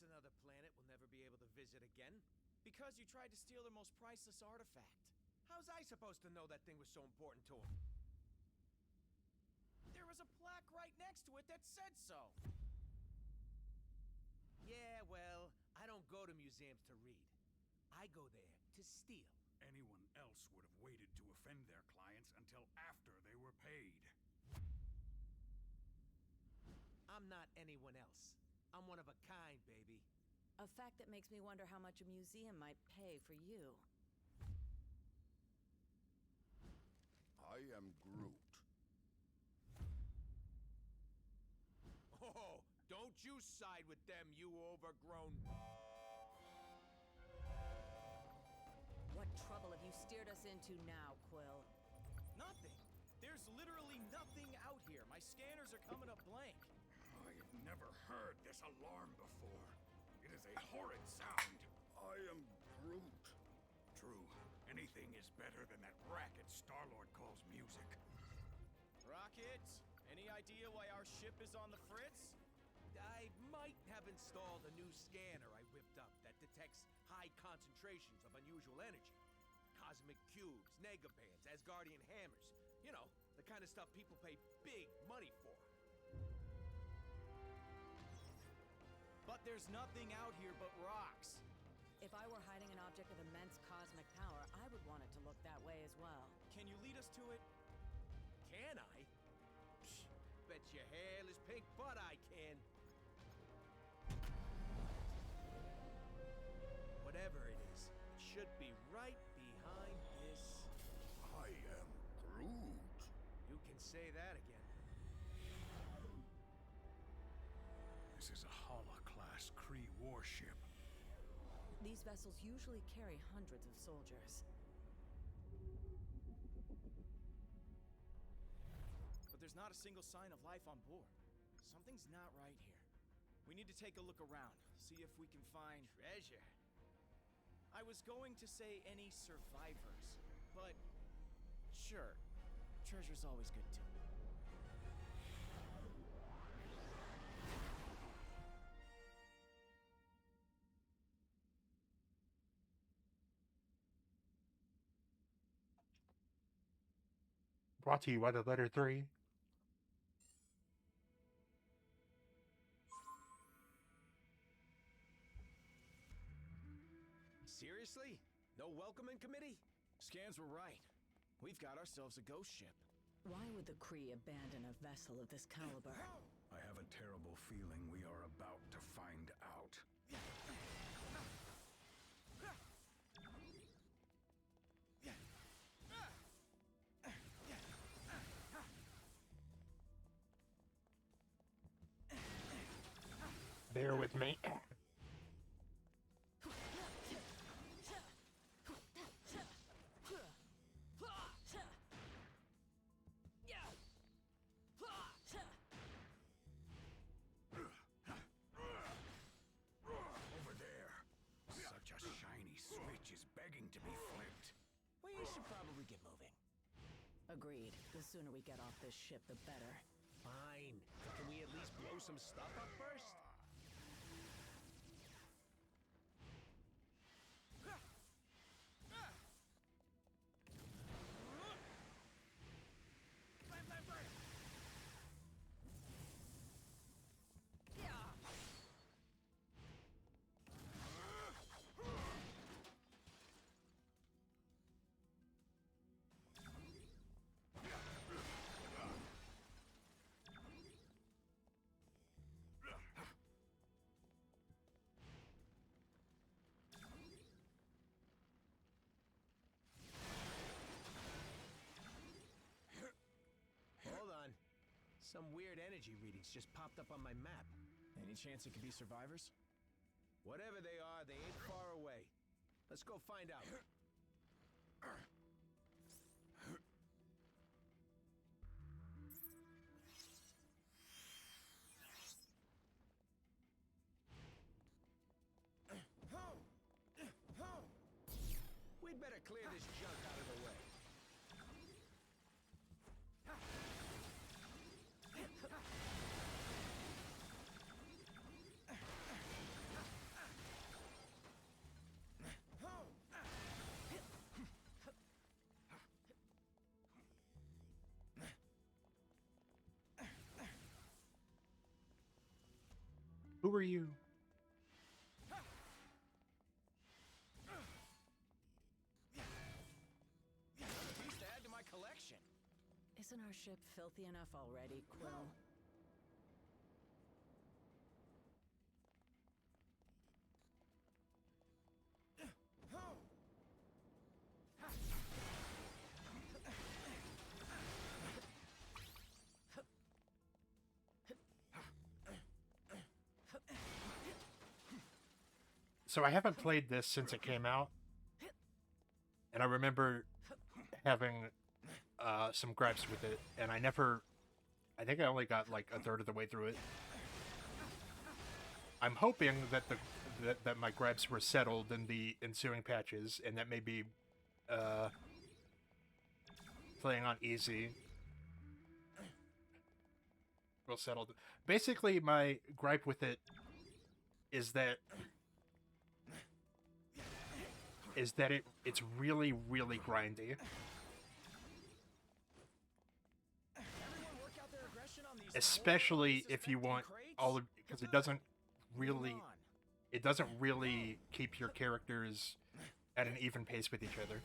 another planet we'll never be able to visit again? Because you tried to steal their most priceless artifact. How's I supposed to know that thing was so important to him? There was a plaque right next to it that said so. Yeah, well, I don't go to museums to read. I go there to steal. Anyone else would have waited to offend their clients until after they were paid. I'm not anyone else. I'm one of a kind, baby. A fact that makes me wonder how much a museum might pay for you. I am Groot. Oh, don't you side with them, you overgrown... What trouble have you steered us into now, Quill? Nothing. There's literally nothing out here. My scanners are coming up blank. I have never heard this alarm before. It is a horrid sound. I am Groot. True, anything is better than that racket Star-Lord calls music. Rocket, any idea why our ship is on the fritz? I might have installed a new scanner I whipped up that detects high concentrations of unusual energy. Cosmic cubes, negabands, Asgardian hammers. You know, the kind of stuff people pay big money for. But there's nothing out here but rocks. If I were hiding an object of immense cosmic power, I would want it to look that way as well. Can you lead us to it? Can I? Psh, bet your hairless pink butt I can. Whatever it is, it should be right behind this. I am Groot. You can say that again. This is a Hala-class Kree warship. These vessels usually carry hundreds of soldiers. But there's not a single sign of life on board. Something's not right here. We need to take a look around, see if we can find... Treasure. I was going to say any survivors, but... Sure, treasure's always good too. Brought to you by the letter 3. Seriously? No welcoming committee? Scans were right. We've got ourselves a ghost ship. Why would the Kree abandon a vessel of this caliber? I have a terrible feeling we are about to find out. Bear with me. Over there. Such a shiny switch is begging to be flipped. We should probably get moving. Agreed. The sooner we get off this ship, the better. Fine. But can we at least blow some stuff up first? Hold on. Some weird energy readings just popped up on my map. Any chance it could be survivors? Whatever they are, they ain't far away. Let's go find out. We'd better clear this junk out of the way. Who are you? Piece to add to my collection. Isn't our ship filthy enough already, Quill? So I haven't played this since it came out, and I remember having some gripes with it, and I think I only got like a third of the way through it. I'm hoping that that my gripes were settled in the ensuing patches, and that maybe playing on easy will settle. Basically, my gripe with it is that it's really, really grindy. Everyone work out their aggression on these Especially four if you want crates? all of, because it doesn't really keep your characters at an even pace with each other.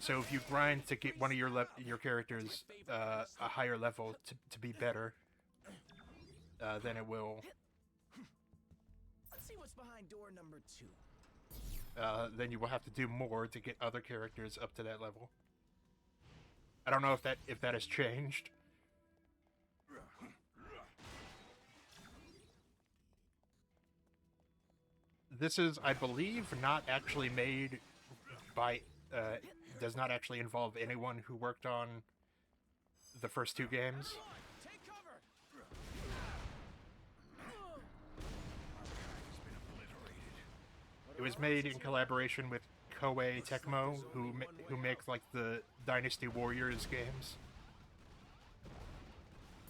So if you grind to get one of your characters a higher level to be better, then it will. Let's see what's behind door number 2. Then you will have to do more to get other characters up to that level. I don't know if that has changed. This is, I believe, not actually made by. Does not actually involve anyone who worked on the first 2 games. Take cover. It was made in collaboration with Koei Tecmo, who make like the Dynasty Warriors games.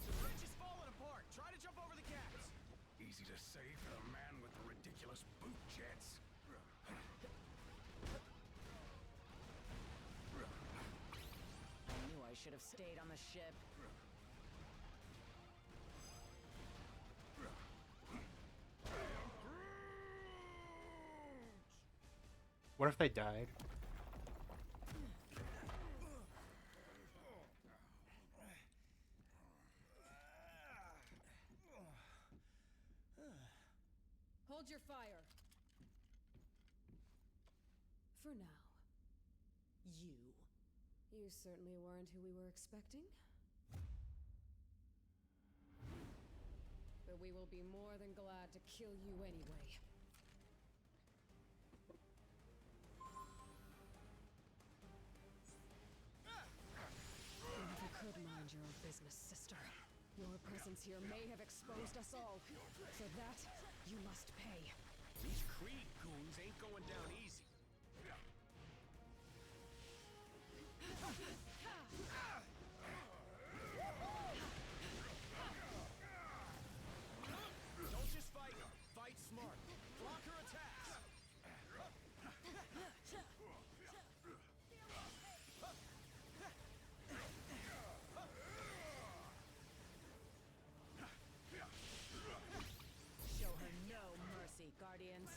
The bridge is falling apart. Try to jump over the gaps. Easy to say for the man with the ridiculous boot jets. I knew I should have stayed on the ship. What if they died? Hold your fire. For now. You. You certainly weren't who we were expecting. But we will be more than glad to kill you anyway. You never could mind your own business, sister. Your presence here may have exposed us all. For that, you must pay. These Creed goons ain't going down easy. Don't just fight. Fight smart. Block her attacks. Show her no mercy, Guardians.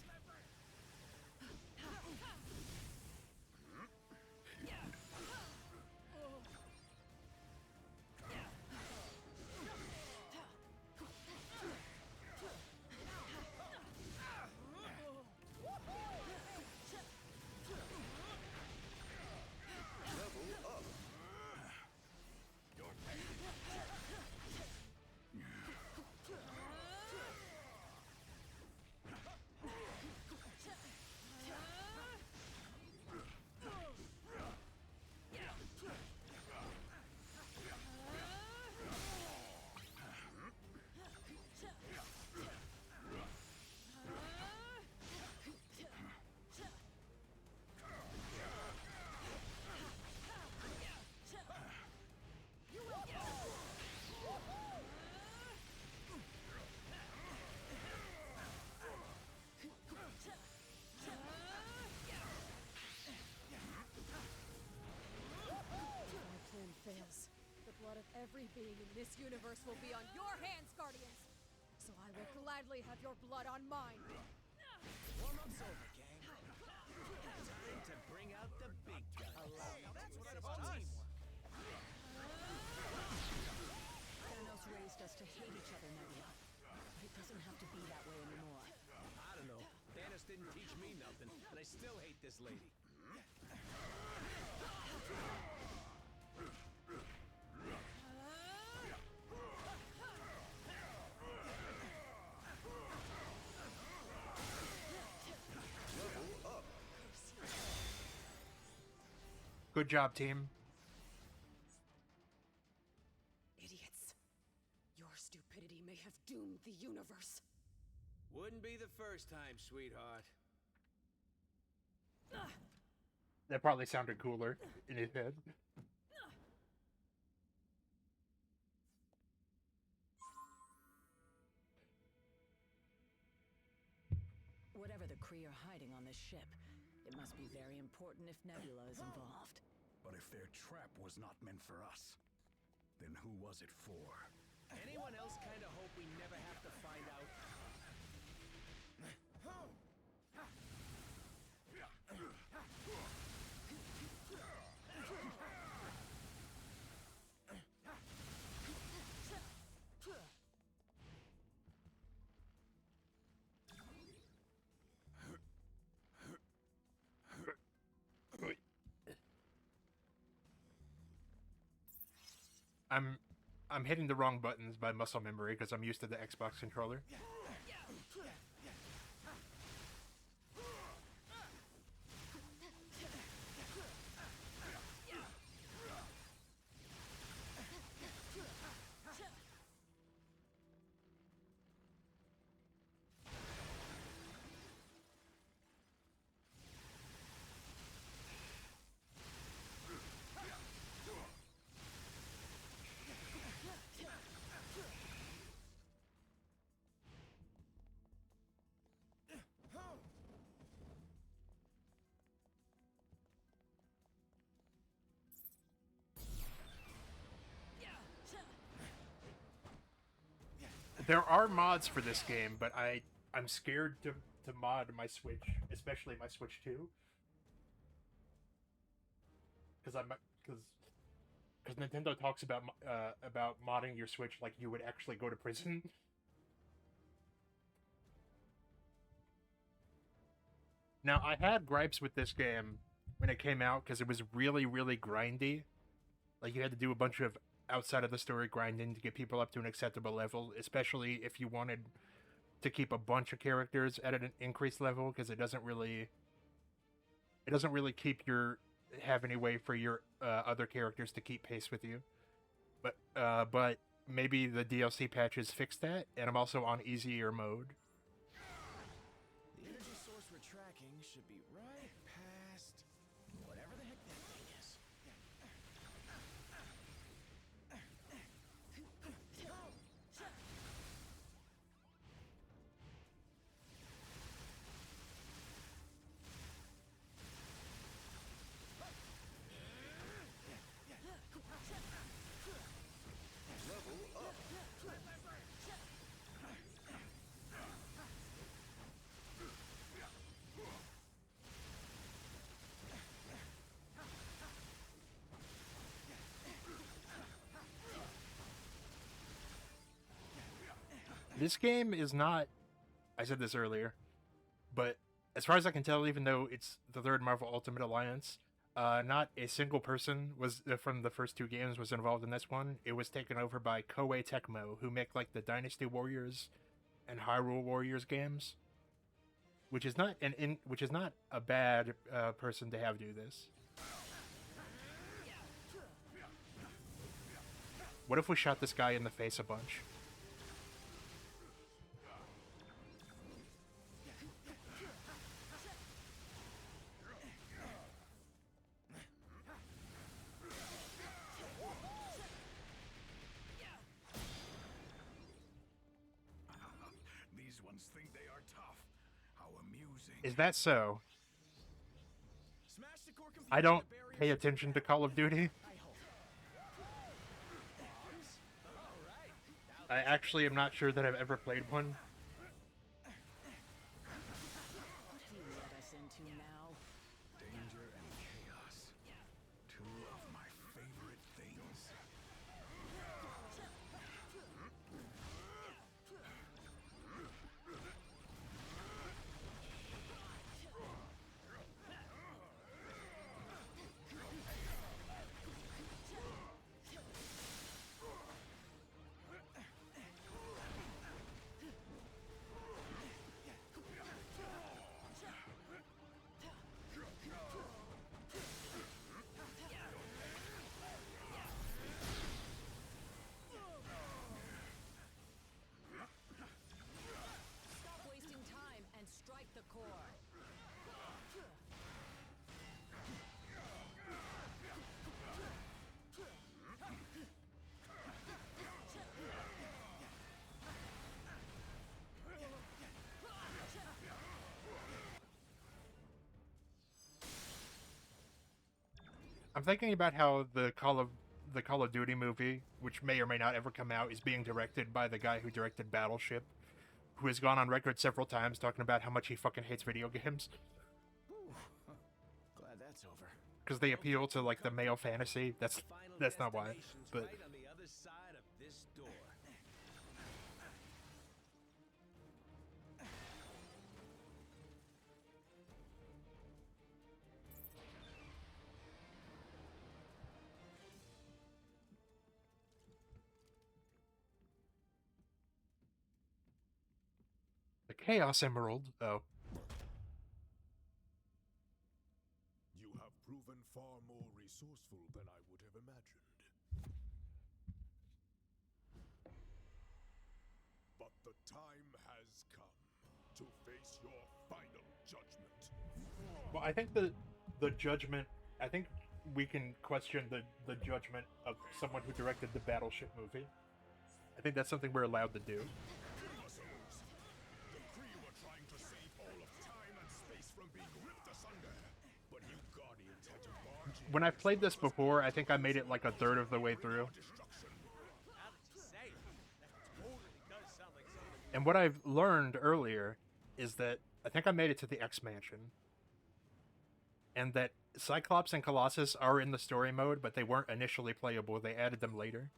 Our plan fails. The blood of every being in this universe will be on your hands, Guardians! So I will gladly have your blood on mine. Warm-up's over, gang. Time to bring out the big guns. Allow me to assist teamwork. Thanos raised us to hate each other, Nebula. But it doesn't have to be that way anymore. I don't know. Thanos didn't teach me nothing, and I still hate this lady. Good job, team. Idiots. Your stupidity may have doomed the universe. Wouldn't be the first time, sweetheart. That probably sounded cooler in his head. Whatever the Kree are hiding on this ship, it must be very important if Nebula is involved. But if their trap was not meant for us, then who was it for? Anyone else kind of hope we never have to find out? I'm hitting the wrong buttons by muscle memory because I'm used to the Xbox controller. There are mods for this game, but I'm scared to mod my Switch, especially my Switch 2, because Nintendo talks about modding your Switch like you would actually go to prison. Now, I had gripes with this game when it came out because it was really, really grindy. Like, you had to do a bunch of outside of the story grinding to get people up to an acceptable level, especially if you wanted to keep a bunch of characters at an increased level, because it doesn't really have any way for your other characters to keep pace with you. But maybe the DLC patches fixed that, and I'm also on easier mode. The energy source we're tracking should be right past whatever the heck that thing is. This game is not, I said this earlier, but as far as I can tell, even though it's the third Marvel Ultimate Alliance, not a single person was from the first two games was involved in this one. It was taken over by Koei Tecmo, who make like the Dynasty Warriors and Hyrule Warriors games, which is not a bad person to have do this. What if we shot this guy in the face a bunch? These ones think they are tough. How amusing. Is that so? Smash the core computer I don't to barrier pay attention to Call of Duty. I hope. Bombs? All right. Now I actually am not sure that I've ever played one. What have you led us into now? Danger and chaos. Two of my favorite things. Stop wasting time and strike the core. I'm thinking about how the Call of Duty movie, which may or may not ever come out, is being directed by the guy who directed Battleship, who has gone on record several times talking about how much he fucking hates video games Glad that's over. because they appeal to like the male fantasy. That's not why, Destination's but right on the other side of this door. the Chaos Emerald. Oh, You have proven far more resourceful than I would have imagined. But the time has come to face your final judgment. well, I think the judgment. I think we can question the judgment of someone who directed the Battleship movie. I think that's something we're allowed to do. Imbeciles! The Kree were trying to save all of time and space from being ripped asunder. But you Guardians had to barge in When I've played this before, I think I made it like a third of the way through. destruction. Now that you say it, that totally does sound like something. And what I've learned earlier is that I think I made it to the X Mansion. And that Cyclops and Colossus are in the story mode, but they weren't initially playable. They added them later.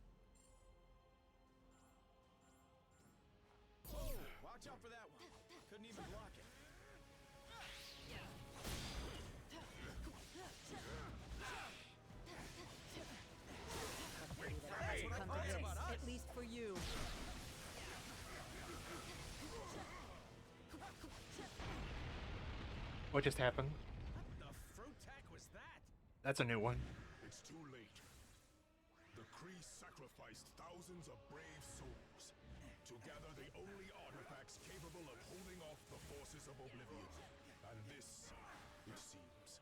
Whoa, watch out for that one. Couldn't even block it. Come to this, at least for you. What just happened? The fruit tack was that? That's a new one. It's too late. The Kree sacrificed thousands of brave souls to gather the only artifacts capable of holding off the forces of oblivion. And this, it seems,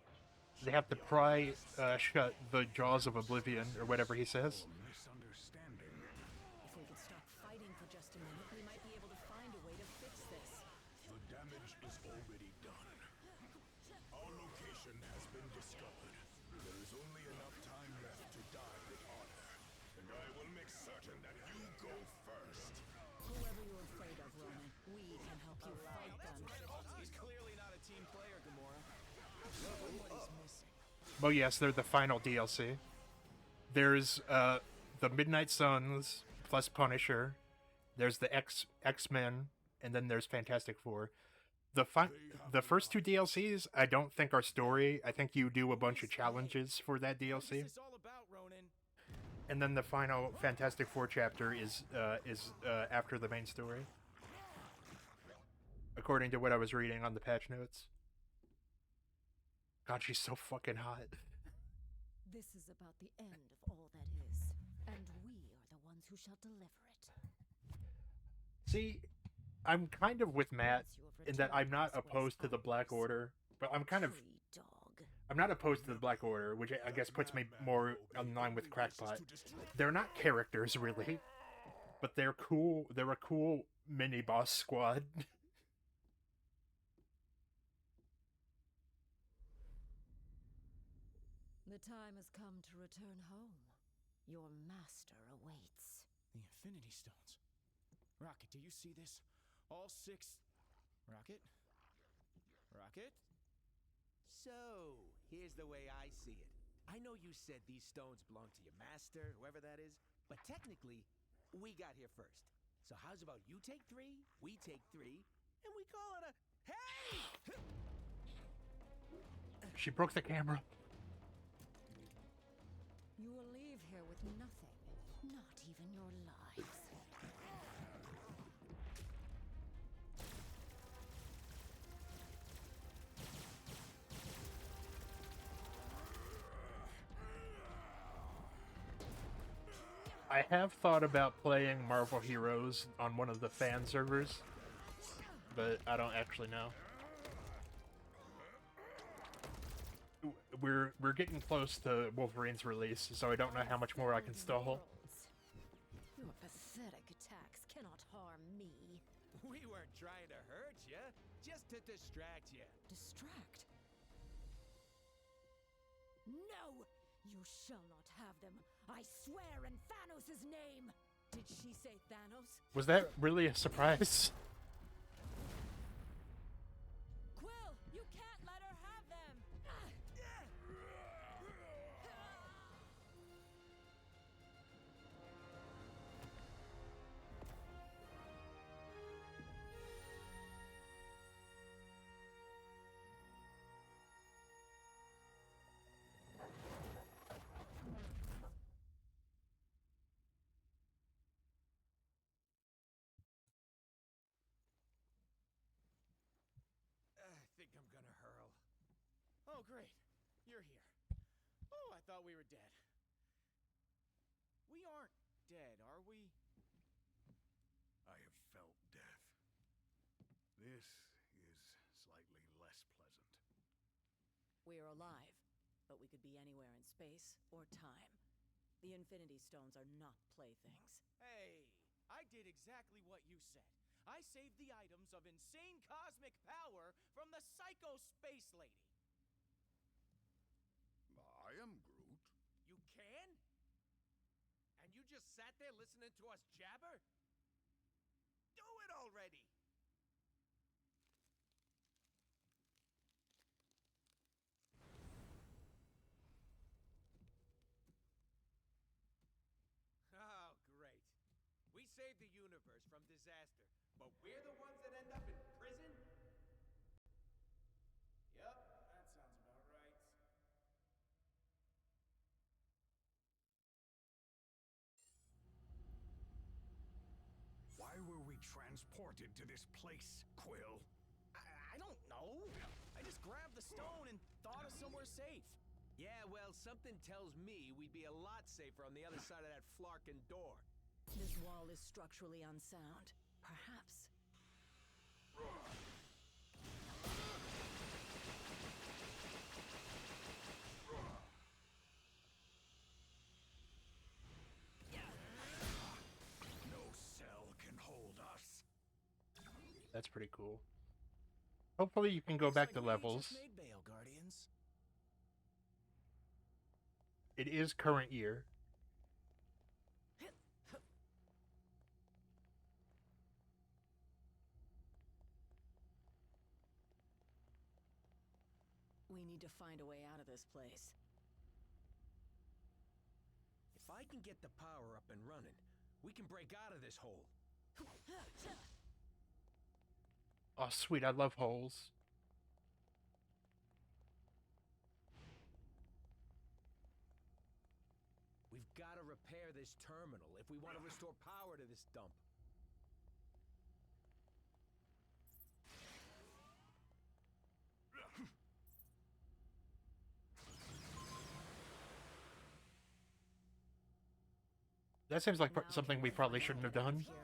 They have to pry shut the jaws of oblivion, or whatever he says. Misunderstanding. If we could stop fighting for just a minute, we might be able to find a way to fix this. the damage is already done. Our location has been discovered. There is only enough time left to die with honor. And I will make certain that you go first. Whoever you're afraid of, Roman, we can help you fight them. He's clearly not a team player, Gamora. Loving what he's missing. Well, yes, they're the final DLC. There's the Midnight Suns plus Punisher. There's the X-Men, and then there's Fantastic Four. The first two DLCs I don't think are story. I think you do a bunch of challenges for that What's DLC, this all about, Ronan? and then the final Fantastic Four chapter is after the main story, according to what I was reading on the patch notes. God, she's so fucking hot. This is about the end of all that is, and we are the ones who shall deliver it. See, I'm kind of with Matt Once you have in that I'm returned not this opposed to the Black Order, but I'm kind of Free dog. I'm not opposed to the Black Order, which I guess puts me more in line with Crackpot. They're not characters really, but they're cool. They're a cool mini boss squad. The time has come to return home. Your master awaits. The Infinity Stones. Rocket, do you see this? All 6... Rocket? Rocket? So, here's the way I see it. I know you said these stones belong to your master, whoever that is, but technically, we got here first. So how's about you take 3, we take 3, and we call it a... Hey! She broke the camera. You will leave here with nothing, not even your lives. I have thought about playing Marvel Heroes on one of the fan servers, but I don't actually know. We're getting close to Wolverine's release, so I don't know how much more I can stall. Your pathetic attacks cannot harm me. We weren't trying to hurt you, just to distract you. Distract? No! You shall not have them. I swear in Thanos' name! Did she say Thanos? Was that really a surprise? Quill, you can't let her have them! I think I'm gonna hurl. Oh, great. You're here. Oh, I thought we were dead. We aren't dead, are we? I have felt death. This is slightly less pleasant. We're alive, but we could be anywhere in space or time. The Infinity Stones are not playthings. Hey, I did exactly what you said. I saved the items of insane cosmic power from the Psycho Space Lady. I am Groot. You can? And you just sat there listening to us jabber? Do it already! Oh, great. We saved the universe from disaster, but we're the ones that end up in prison? Yup, that sounds about right. Why were we transported to this place, Quill? I don't know. I just grabbed the stone and thought of somewhere safe. Yeah, well, something tells me we'd be a lot safer on the other side of that flarkin' door. This wall is structurally unsound. Perhaps. No cell can hold us. That's pretty cool. Hopefully you can go back to Looks like we levels. just made bail, Guardians. It is current year. We need to find a way out of this place. If I can get the power up and running, we can break out of this hole. Oh, sweet, I love holes. We've got to repair this terminal if we want to restore power to this dump. That seems like Now something we can probably find shouldn't our have way out done. of here.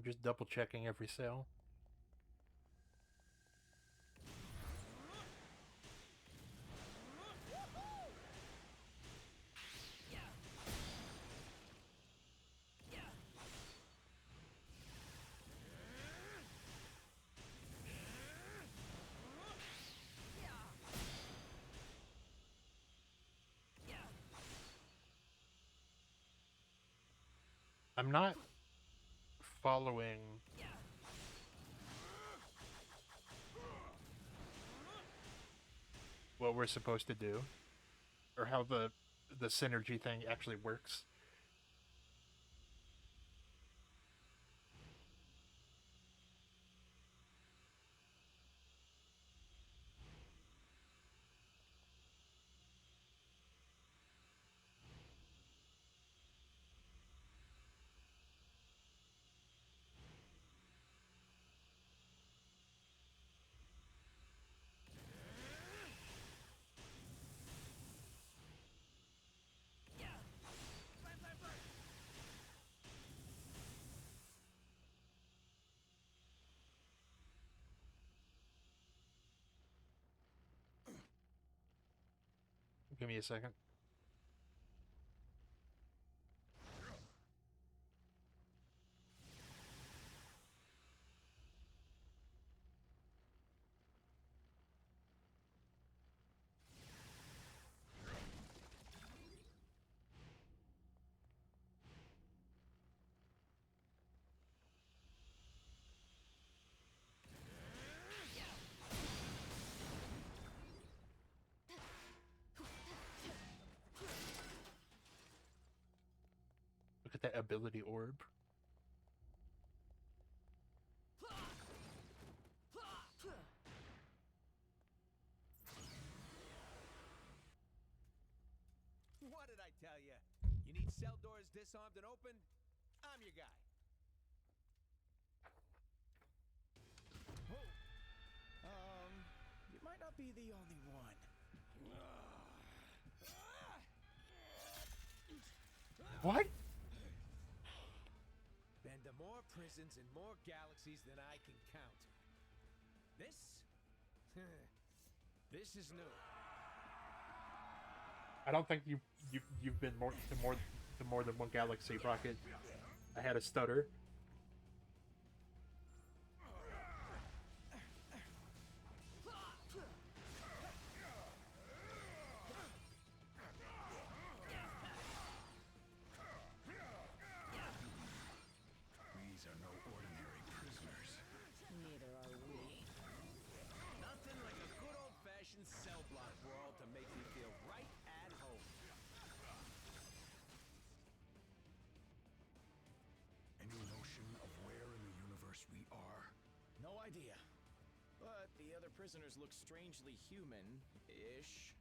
just double checking every cell. I'm not following what we're supposed to do, or how the synergy thing actually works. Give me a second. Look at that ability orb. What did I tell you? You need cell doors disarmed and open? I'm your guy. You might not be the only one. What? Been to more prisons and more galaxies than I can count. This? This is new. I don't think you've been to more than one galaxy, Rocket. I had a stutter. These are no ordinary prisoners. Neither are we. Nothing like a good old-fashioned cell block brawl to make me feel right at home. Any notion of where in the universe we are? No idea. But the other prisoners look strangely human-ish.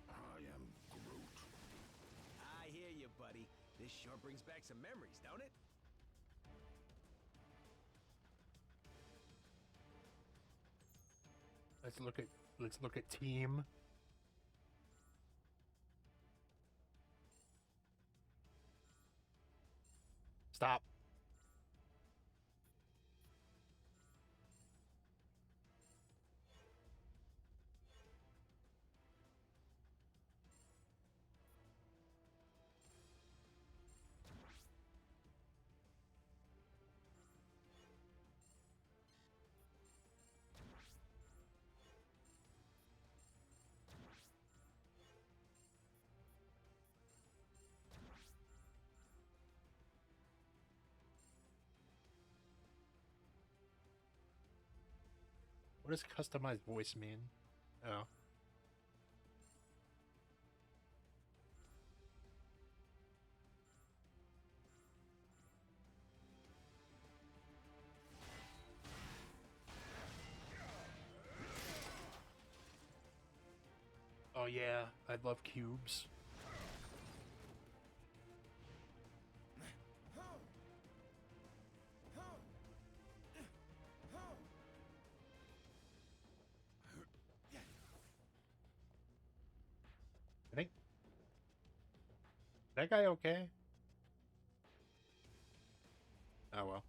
I am Groot. I hear you, buddy. This sure brings back some memories, don't it? Let's look at team. Stop. What does customized voice mean? Oh. Oh yeah, I love cubes. that guy okay? Oh well.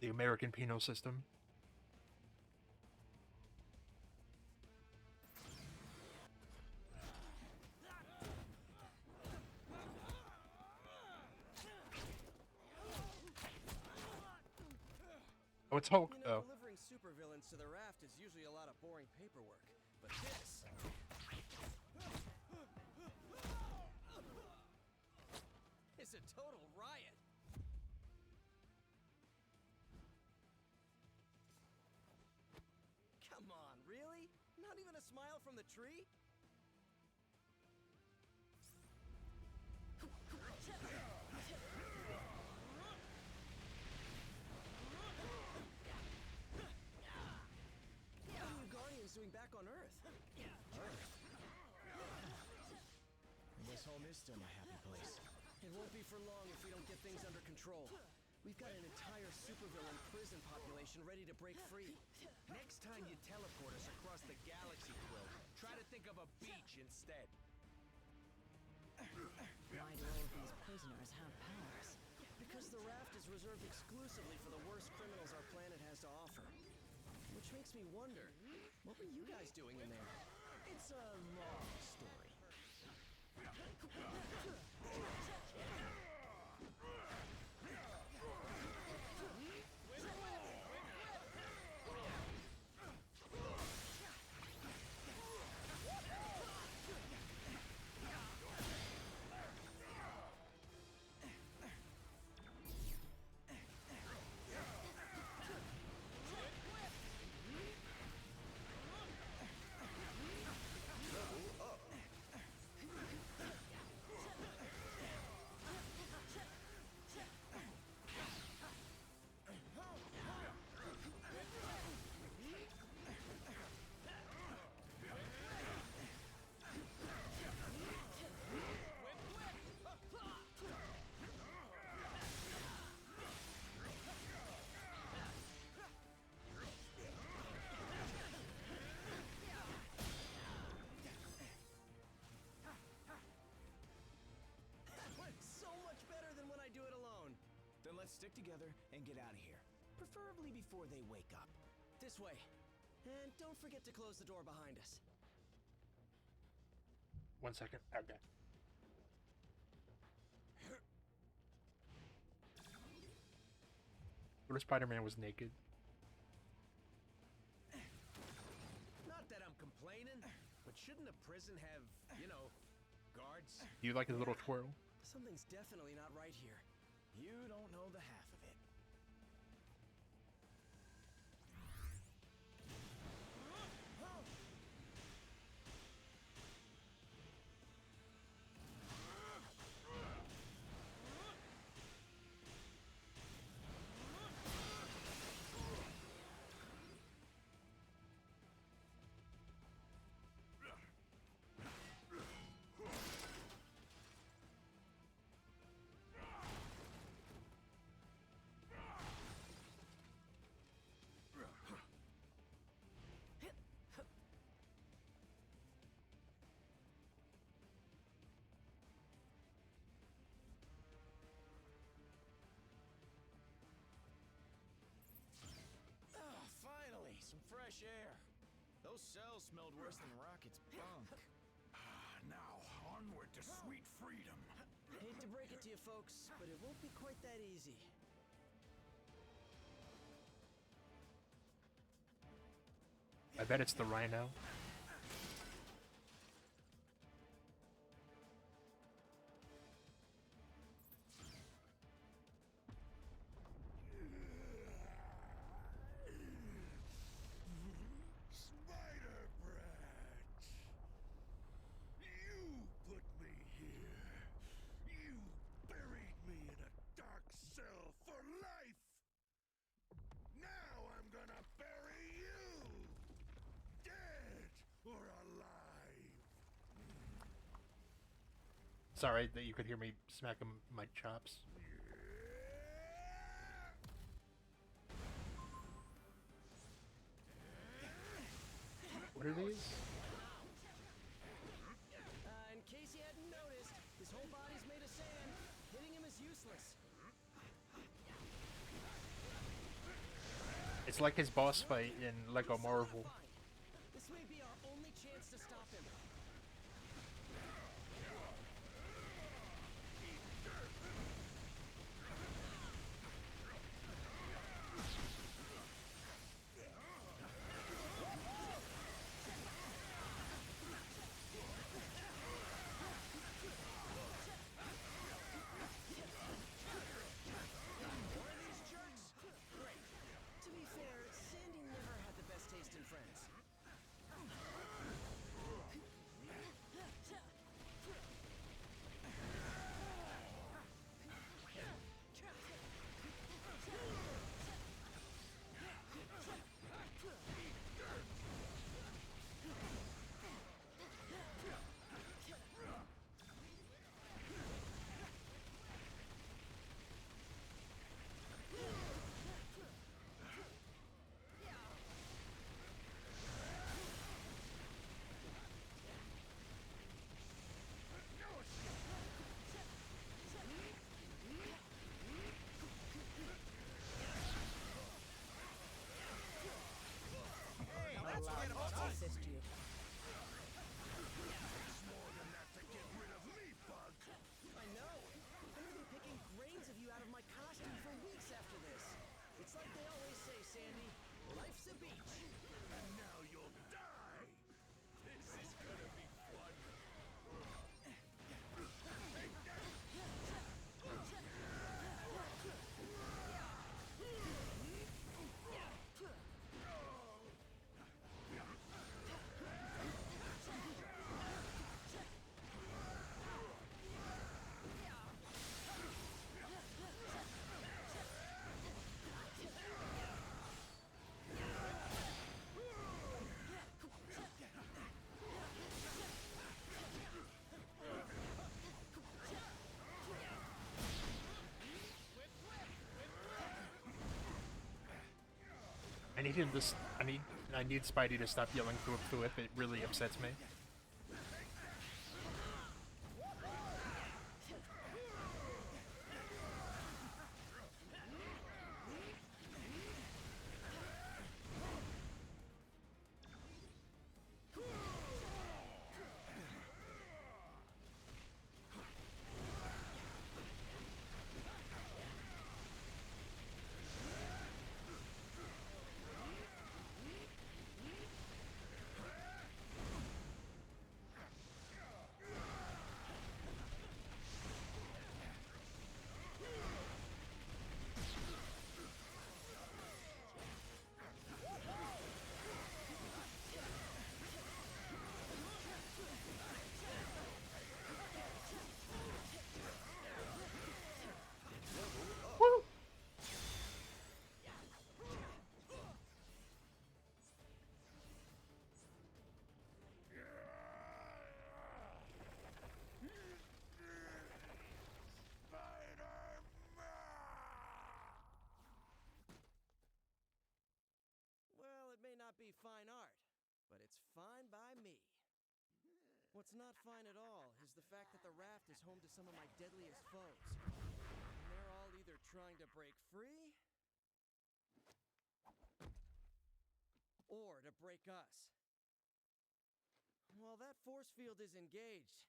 The American penal system. Oh, it's Hulk. You know, Oh. delivering supervillains to the raft is usually a lot of boring paperwork, but this... is a total riot. Come on, really? Not even a smile from the tree? What are you Guardians doing back on Earth? Earth? This home is still my happy place. It won't be for long if we don't get things under control. We've got an entire supervillain prison population ready to break free. Next time you teleport us across the galaxy, Quill, try to think of a beach instead. Why do all of these prisoners have powers? Because the raft is reserved exclusively for the worst criminals our planet has to offer. Which makes me wonder, what were you guys doing in there? It's a long story. Then let's stick together and get out of here. Preferably before they wake up. This way. And don't forget to close the door behind us. 1 second. Okay. What if Spider-Man was naked? Not that I'm complaining, but shouldn't a prison have, you know, guards? Do you like his little twirl? Something's definitely not right here. You don't know the half of it. Fresh air. Those cells smelled worse than Rocket's bunk. Now, onward to sweet freedom. Hate to break it to you folks, but it won't be quite that easy. I bet it's the Rhino. Sorry that you could hear me smacking my chops. What are these? In useless. It's like his boss fight in Lego Marvel. Fine. This may be our only chance to stop him. To be fair, Sandy never had the best taste in friends. I'll assist you. I know. I'm gonna be picking grains of you out of my costume for weeks after this. It's like they always say, Sandy. Life's a beach. And now you'll die! This is gonna be fun! I need Spidey to stop yelling thwip thwip. It really upsets me. Well, it may not be fine art, but it's fine by me. What's not fine at all is the fact that the raft is home to some of my deadliest foes. And they're all either trying to break free or to break us. While that force field is engaged,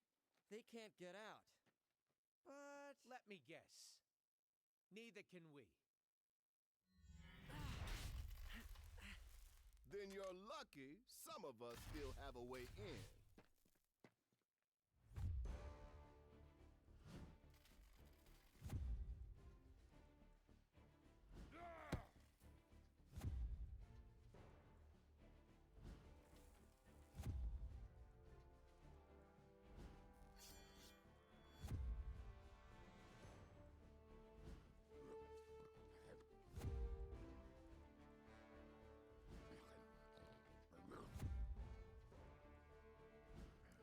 they can't get out. But Let me guess. Neither can we. Then you're lucky some of us still have a way in.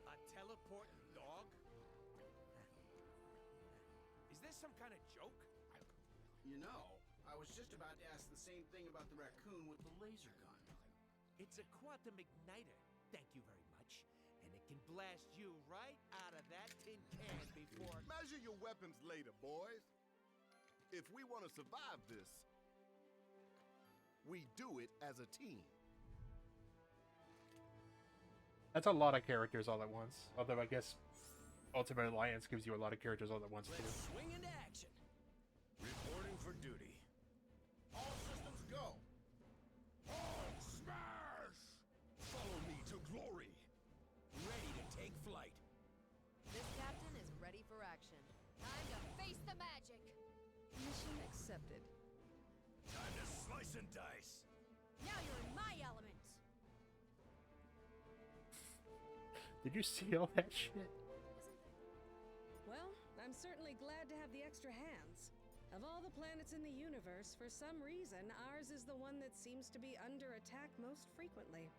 A teleporting dog? Is this some kind of joke? You know, I was just about to ask the same thing about the raccoon with the laser gun. It's a quantum igniter. Thank you very much. And it can blast you right out of that tin can before... Measure your weapons later, boys. If we want to survive this, we do it as a team. That's a lot of characters all at once. Although I guess Ultimate Alliance gives you a lot of characters all at once too. Let's swing into action. Reporting for duty. All systems go. All smash! Follow me to glory. Ready to take flight. This captain is ready for action. Time to face the magic. Mission accepted. Time to slice and dice. Now you're in my element. Did you see all that shit? Well, I'm certainly glad to have the extra hands. Of all the planets in the universe, for some reason, ours is the one that seems to be under attack most frequently.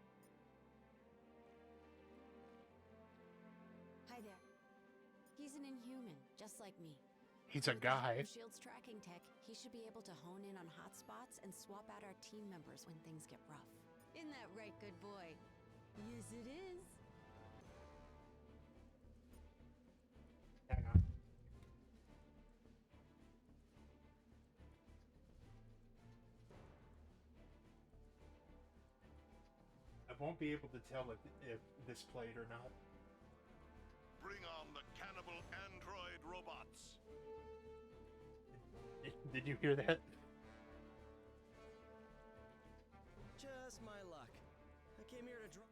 Hi there. He's an Inhuman, just like me. He's a With the help guy. of Shield's tracking tech, he should be able to hone in on hotspots and swap out our team members when things get rough. Isn't that right, good boy? Yes, it is. Hang on. I won't be able to tell if this played or not. Bring on the cannibal android robots. Did you hear that? Just my luck. I came here to draw.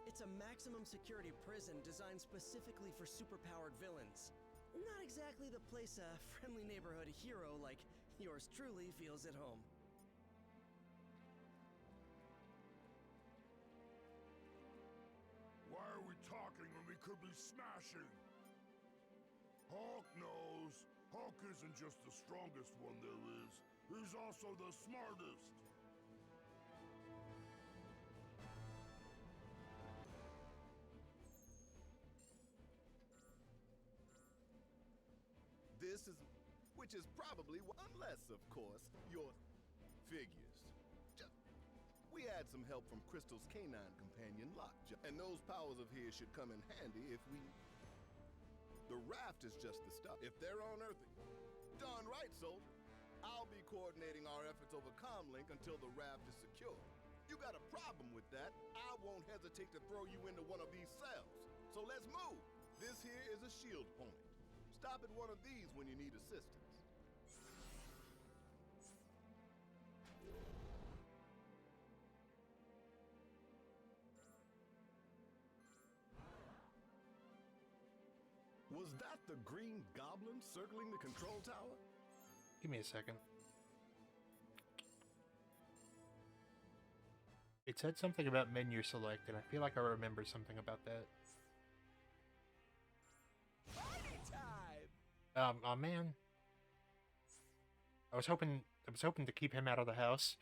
It's a maximum security prison designed specifically for superpowered villains. Not exactly the place a friendly neighborhood hero like yours truly feels at home. Why are we talking when we could be smashing? Hulk knows. Hulk isn't just the strongest one there is. He's also the smartest. This is, which is probably, unless, of course, your figures. We had some help from Crystal's canine companion, Lockjaw, and those powers of his should come in handy if we... The raft is just the stuff. If they're on Earth, darn right, soldier. I'll be coordinating our efforts over Comlink until the raft is secure. You got a problem with that, I won't hesitate to throw you into one of these cells. So let's move. This here is a shield point. Stop at one of these when you need assistance. Was that the Green Goblin circling the control tower? Give me a second. It said something about menu select, and I feel like I remember something about that. Party time! Oh man. I was hoping to keep him out of the house.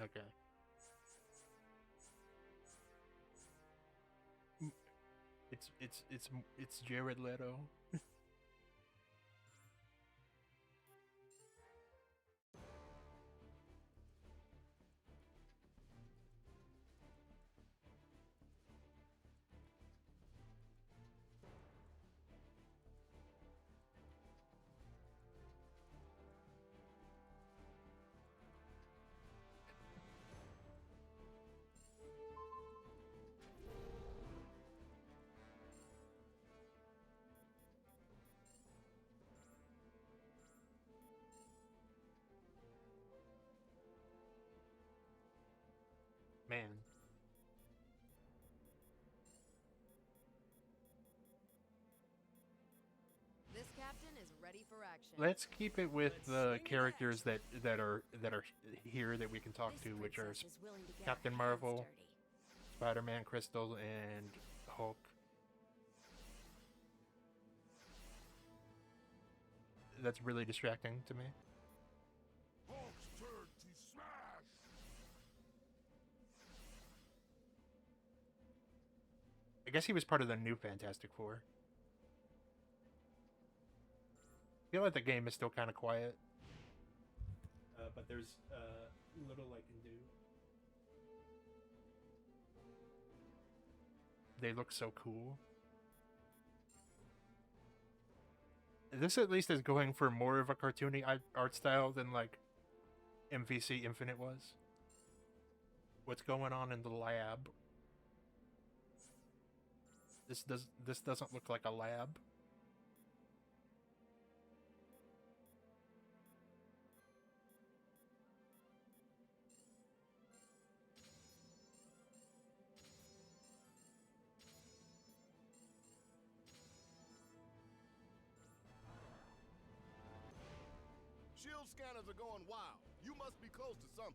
Okay. It's Jared Leto. Man. This captain is ready for action. Let's keep it with the characters that are here that we can talk to, which are princess is willing to get Captain her hands Marvel, dirty. Spider-Man, Crystal, and Hulk. That's really distracting to me. Hulk's turn to smash! I guess he was part of the new Fantastic Four. I feel like the game is still kind of quiet. but there's little I can do. They look so cool. This at least is going for more of a cartoony art style than like MVC Infinite was. What's going on in the lab? This doesn't look like a lab. Shield scanners are going wild. You must be close to something.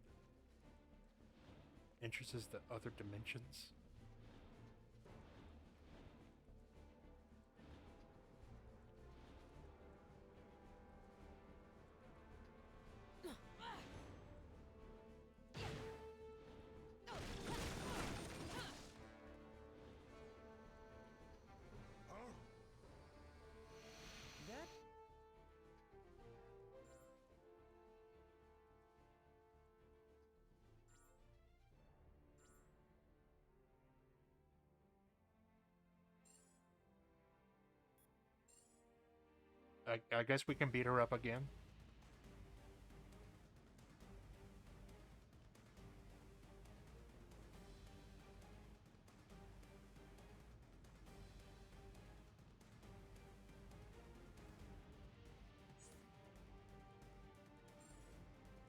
Entrances to other dimensions. That I guess we can beat her up again.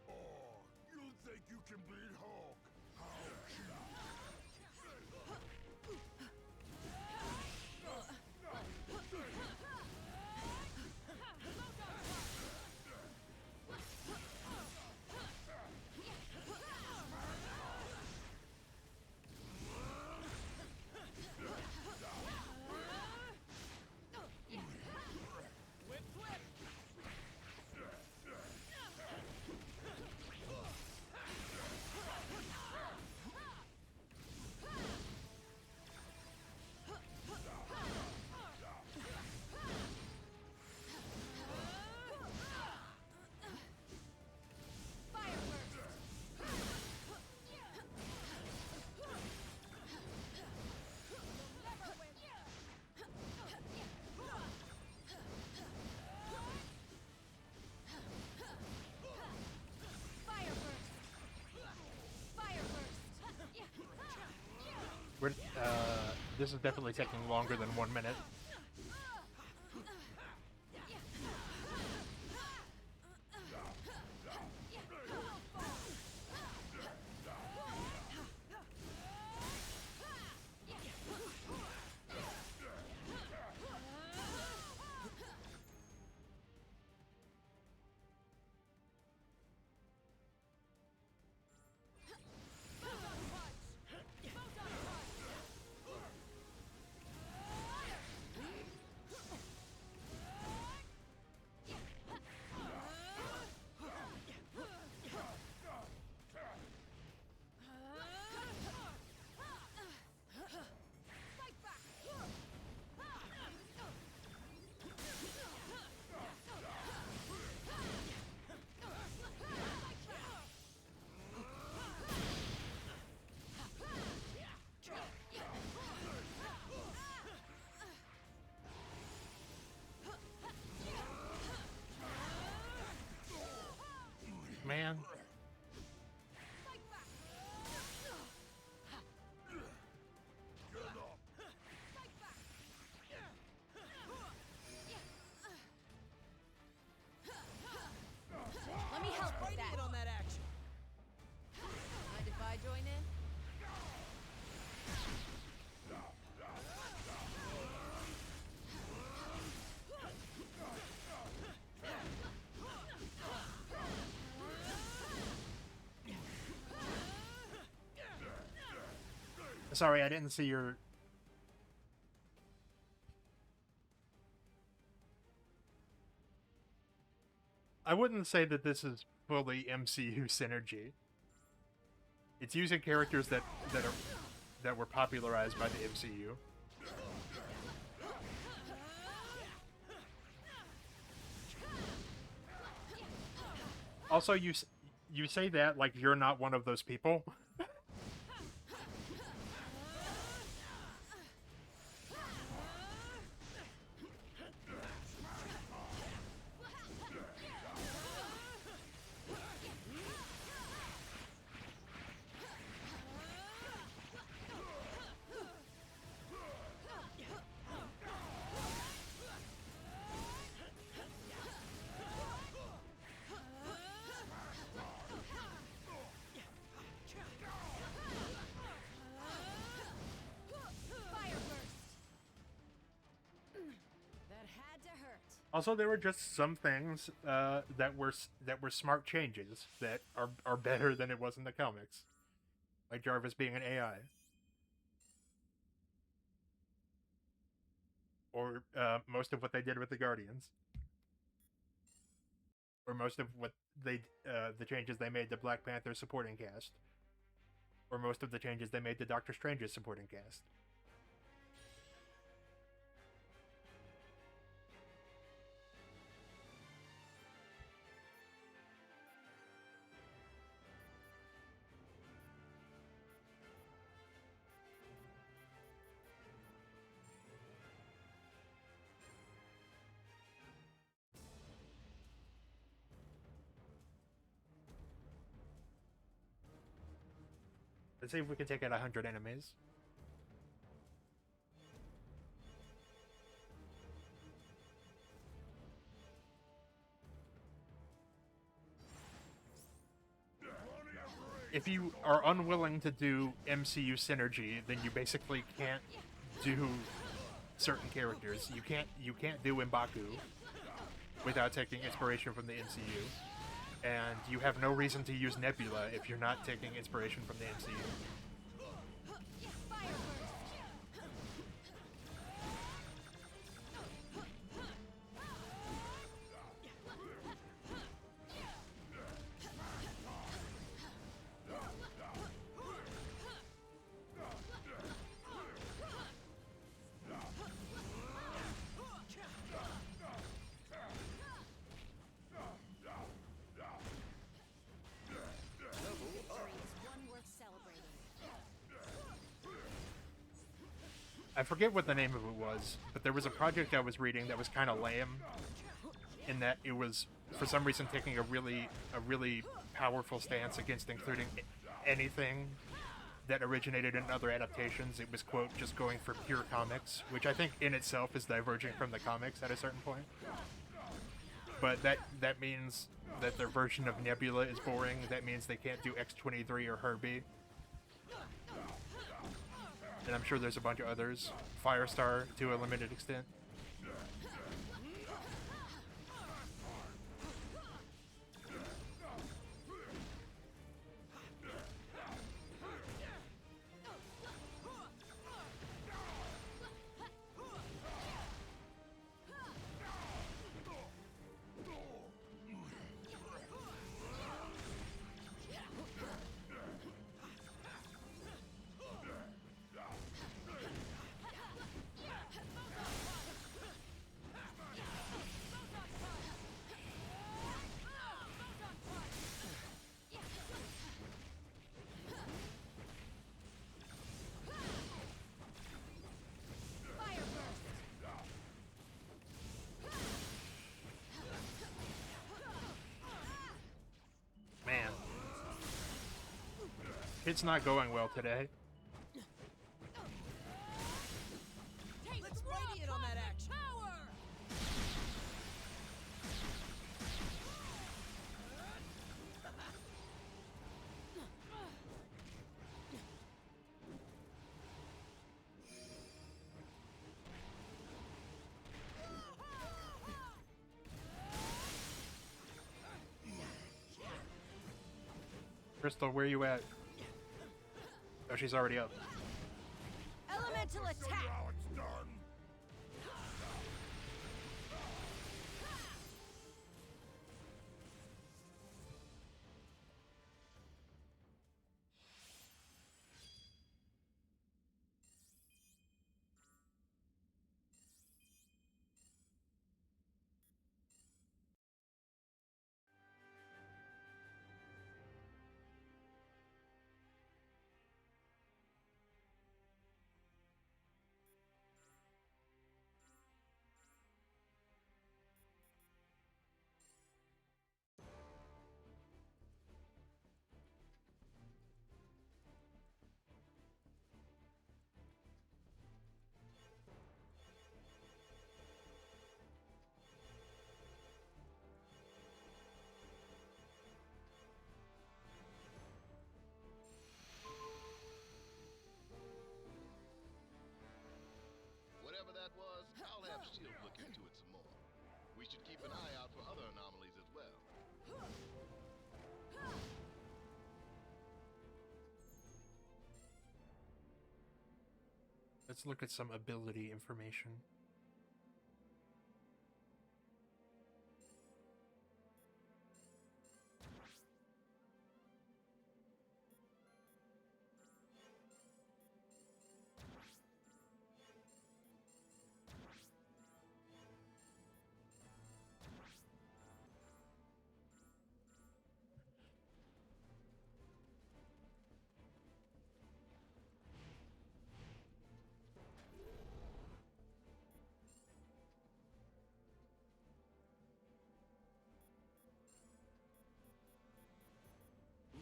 Oh, you think you can beat Hulk? How cheap? We're, this is definitely taking longer than 1 minute. Man. Let me help with right that. in on that action. Mind if I join in? Sorry, I didn't see your... I wouldn't say that this is fully MCU synergy. It's using characters that were popularized by the MCU. Also, you say that like you're not one of those people. Also, there were just some things that were smart changes that are better than it was in the comics, like Jarvis being an AI, or most of what they did with the Guardians, or most of what they the changes they made to Black Panther's supporting cast, or most of the changes they made to Doctor Strange's supporting cast. Let's see if we can take out 100 enemies. If you are unwilling to do MCU synergy, then you basically can't do certain characters. You can't do M'Baku without taking inspiration from the MCU. And you have no reason to use Nebula if you're not taking inspiration from the MCU. I forget what the name of it was, but there was a project I was reading that was kind of lame, in that it was, for some reason, taking a really powerful stance against including anything that originated in other adaptations. It was, quote, just going for pure comics, which I think in itself is diverging from the comics at a certain point. But that means that their version of Nebula is boring. That means they can't do X-23 or Herbie. And I'm sure there's a bunch of others. Firestar, to a limited extent. It's not going well today. Let's radiate on that action. Crystal, where you at? Oh, she's already up. Elemental attack! Now it's done. should keep an eye out for other anomalies as well. Let's look at some ability information.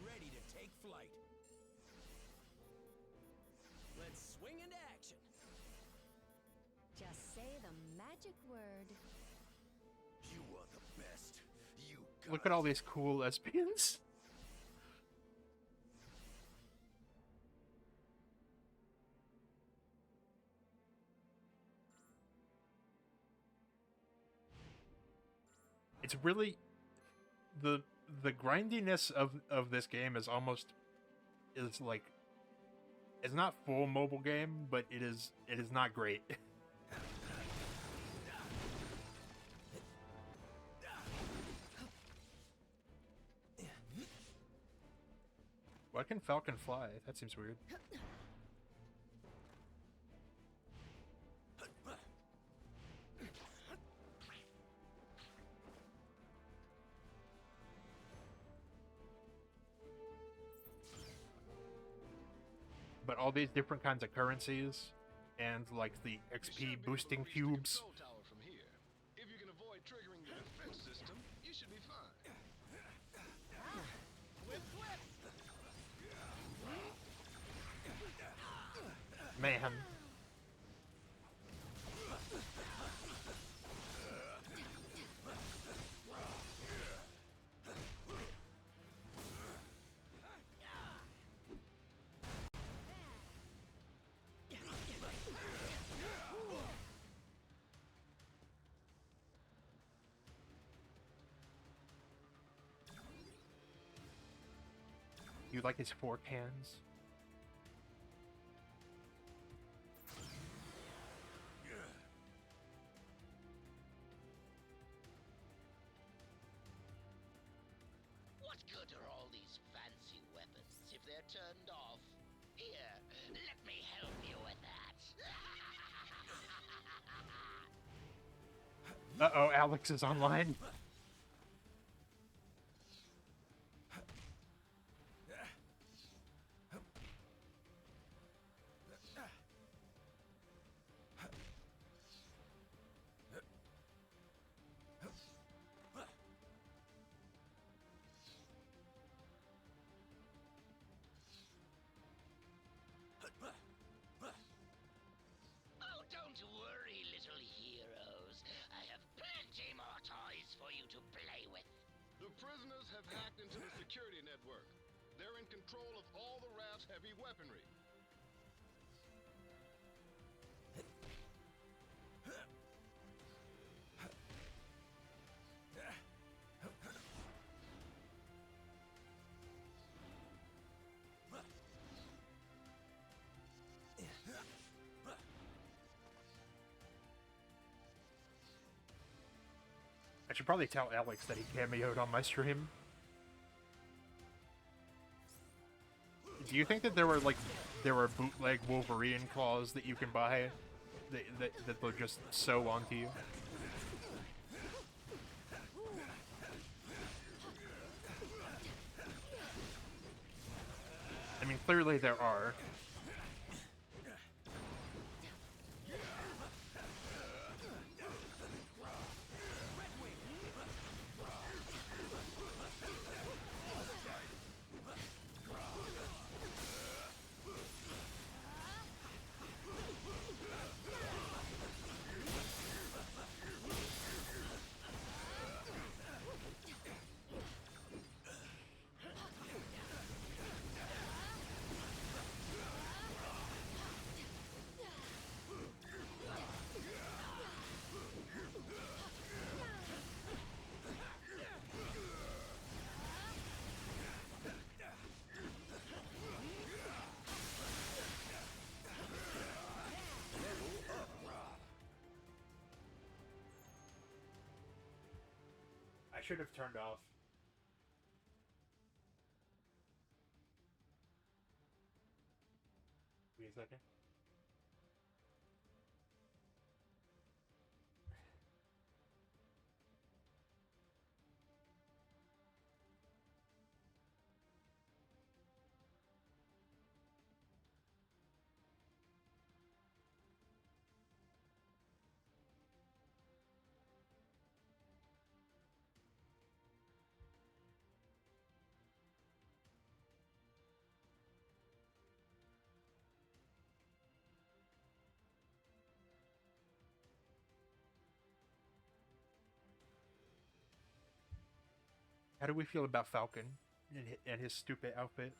Ready to take flight. Let's swing into action. Just say the magic word. You are the best. You Look at all these cool lesbians. It's really the grindiness of this game is like it's not full mobile game, but it is not great. Why can Falcon fly? That seems weird. But all these different kinds of currencies and like the XP boosting cubes. Tower from here. If you can avoid triggering the defense system, you should be fine. Man. You like his fork hands? What good are all these fancy weapons if they're turned off? Here, let me help you with that. Uh-oh, Alex is online. Oh, don't worry, little heroes. I have plenty more toys for you to play with. The prisoners have hacked into the security network. They're in control of all the raft's heavy weaponry. I should probably tell Alex that he cameoed on my stream. Do you think that there were bootleg Wolverine claws that you can buy that they'll just sew onto you? I mean, clearly there are. should have turned off. Wait a second. How do we feel about Falcon and his stupid outfit?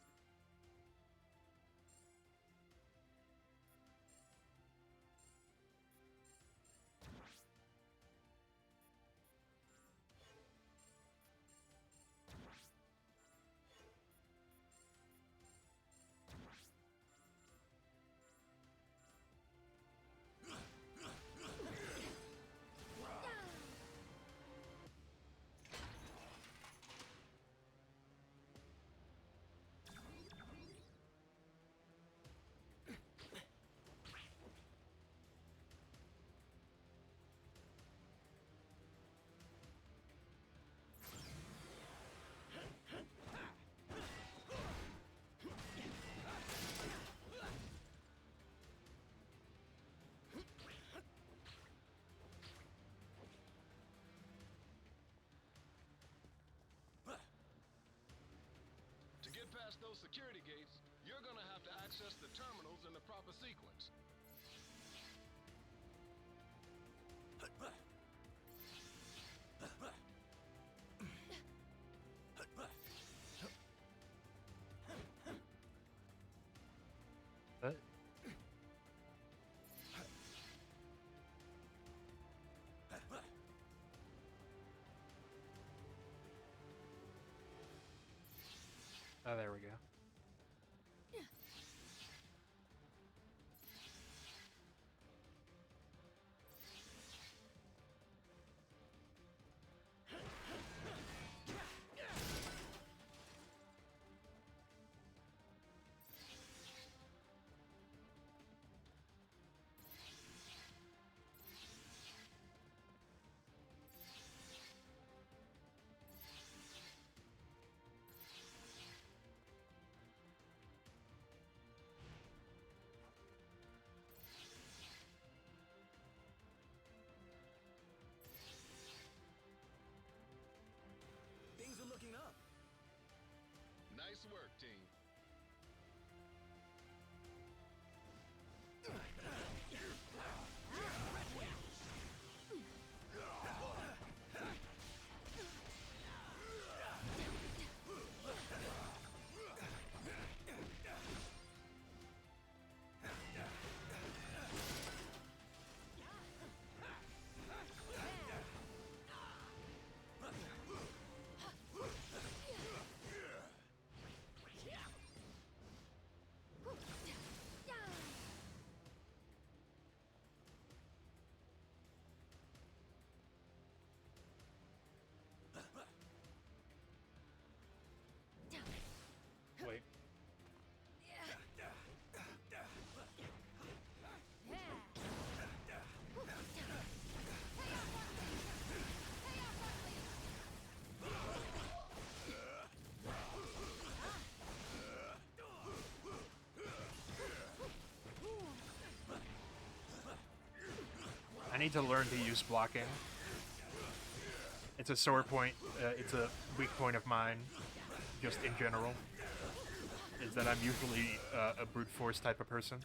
To get past those security gates, you're gonna have to access the terminals in the proper sequence. What? Oh, there we go. Things are looking up. Nice work, team. Wait. I need to learn to use blocking. It's a sore point. It's a weak point of mine, just in general. Is that I'm usually a brute force type of person.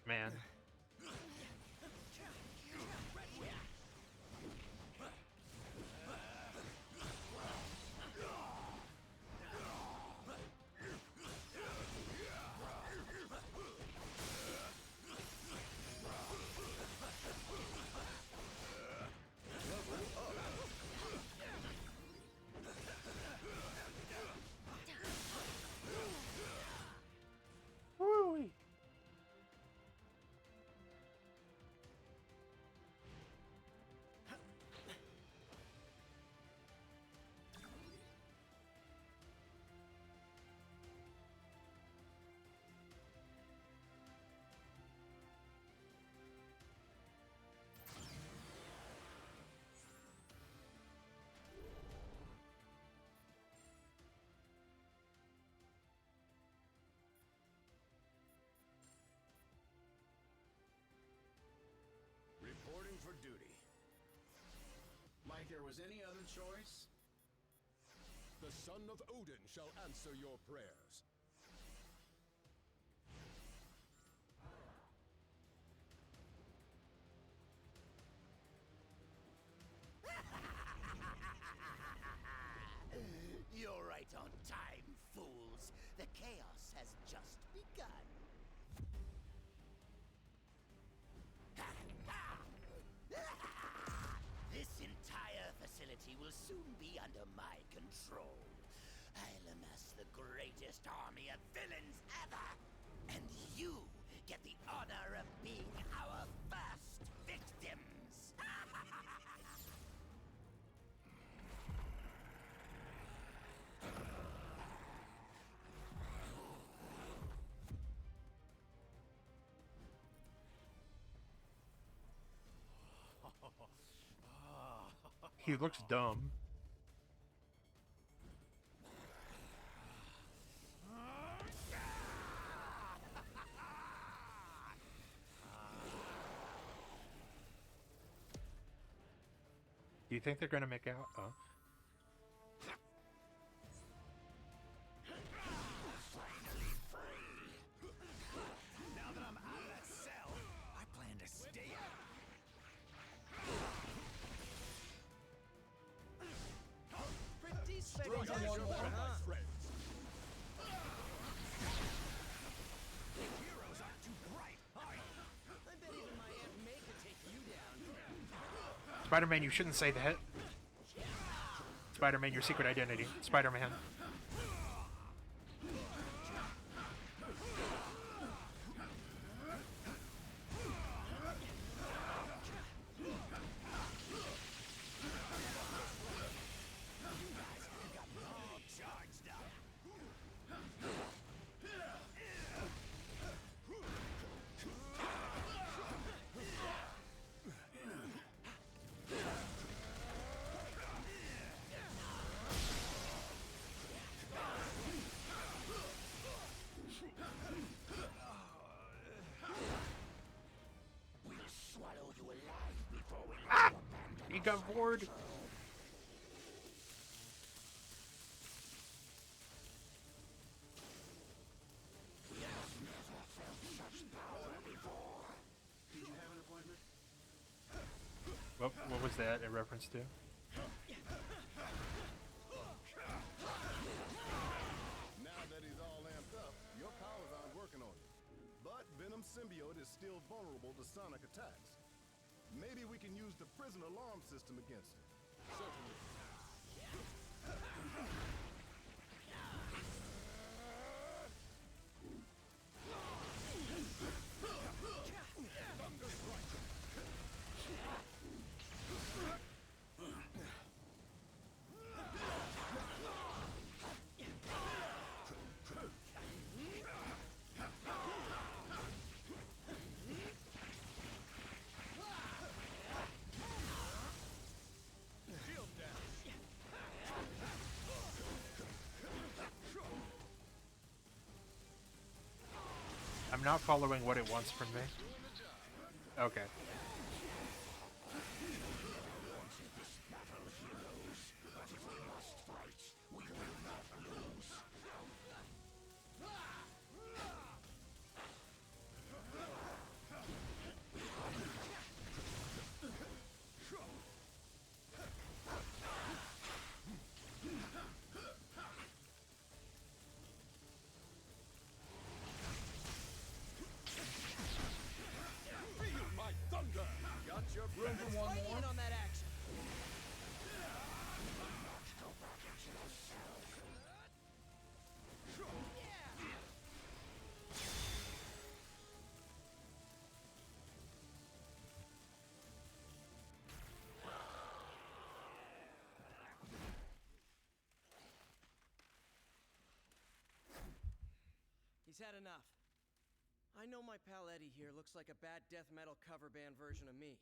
Man. like there was any other choice. The son of Odin shall answer your prayers. You're right on time, fools. The chaos has just begun. This entire facility will soon be under my control. I'll amass the greatest army of villains ever, and you get the honor of being our first victims. He looks dumb. Do you think they're gonna make out? Oh. Finally free. Now that I'm out of that cell, I plan to stay out. Pretty Strike spectacular, one more, my huh? friends. Heroes aren't too bright, are you? I bet even my Aunt May could take you down. Spider-Man, you shouldn't say that. Spider-Man, your secret identity. Spider-Man. Charged up. We'll swallow you alive before we Ah! He got bored. Did you have an appointment? What was that a reference to? Now that he's all amped up, your powers aren't working on you. But Venom Symbiote is still vulnerable to sonic attacks. Maybe we can use the prison alarm system against it. Certainly. Thunder strike. Shield dash. I'm not following what it wants from me. Okay. Feel my thunder. Got your Room for one Fight more? in on that action. He's had enough. I know my pal Eddie here looks like a bad death metal cover band version of me,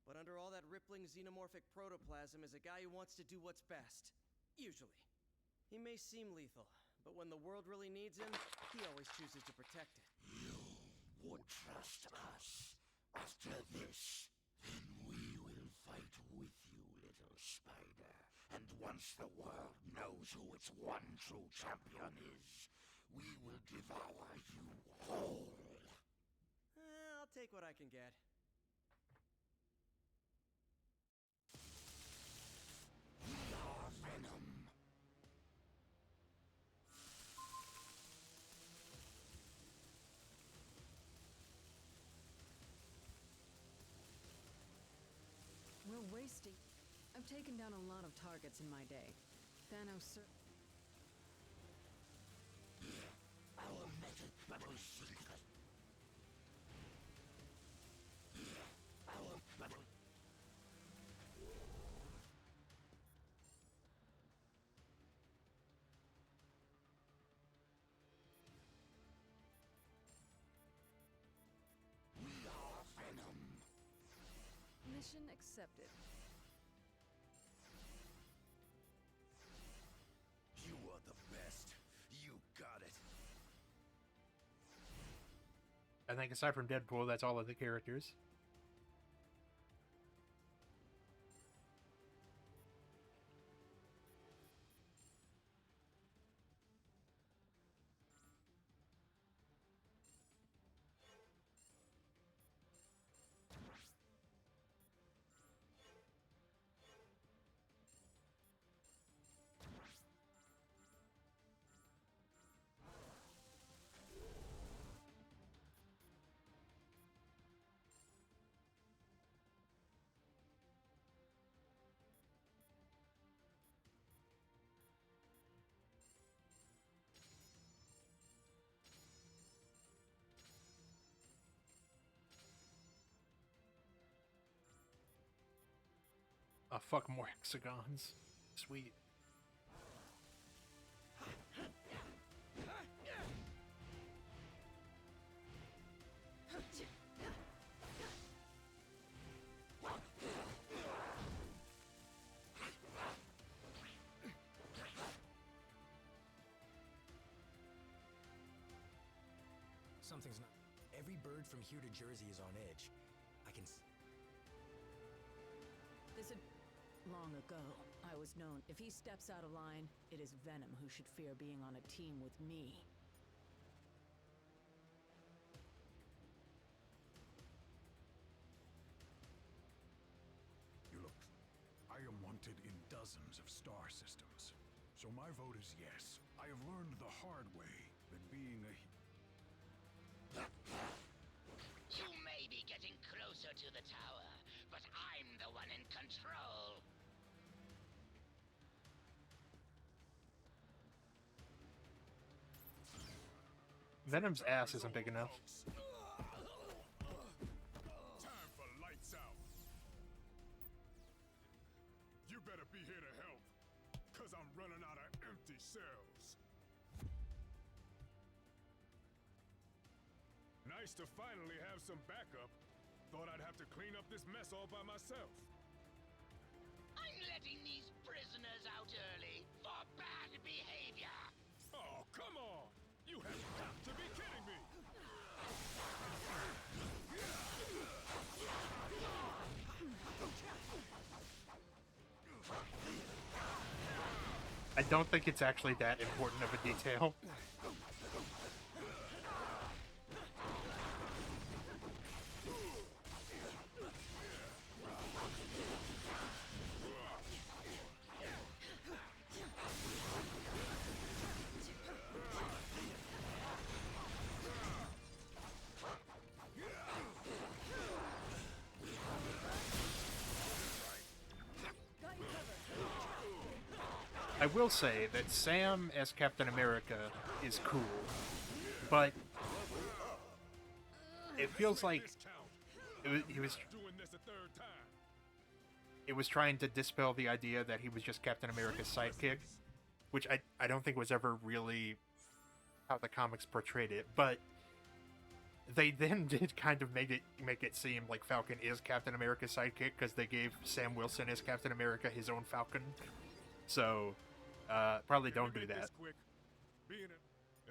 but under all that rippling xenomorphic protoplasm is a guy who wants to do what's best. Usually. He may seem lethal, but when the world really needs him, he always chooses to protect it. Won't trust us. After this, then we will fight with you, little Spider. And once the world knows who its one true champion is, we will devour you whole. I'll take what I can get. We are Venom. We're wasting... I've taken down a lot of targets in my day. Thanos Our method was secret. Our method... We are Venom. Mission accepted. You are the best. You got it. I think aside from Deadpool, that's all of the characters. Oh, fuck, more hexagons. Sweet. Something's not... Every bird from here to Jersey is on edge. I can... This had... Long ago, I was known. If he steps out of line, it is Venom who should fear being on a team with me. You look... I am wanted in dozens of star systems. So my vote is yes. I have learned the hard way that being a... You may be getting closer to the tower, but I'm the one in control. Venom's ass isn't big enough. Time for lights out. You better be here to help, cause I'm running out of empty cells. Nice to finally have some backup. Thought I'd have to clean up this mess all by myself. I'm letting these prisoners out early for bad behavior. Oh, come on! You have got to be kidding me! I don't think it's actually that important of a detail. I will say that Sam as Captain America is cool, but it feels like it was trying to dispel the idea that he was just Captain America's sidekick, which I don't think was ever really how the comics portrayed it, but they then did kind of make it seem like Falcon is Captain America's sidekick because they gave Sam Wilson as Captain America his own Falcon. So probably don't do that. Being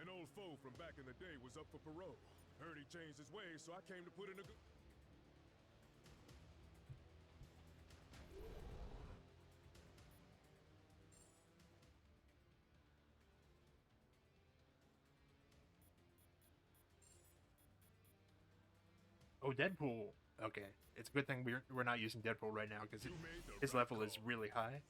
an old foe from back in the day was up for parole. Heard he changed his ways, so I came to put in a good... Oh, Deadpool. Okay, it's a good thing we're not using Deadpool right now because his level is really high.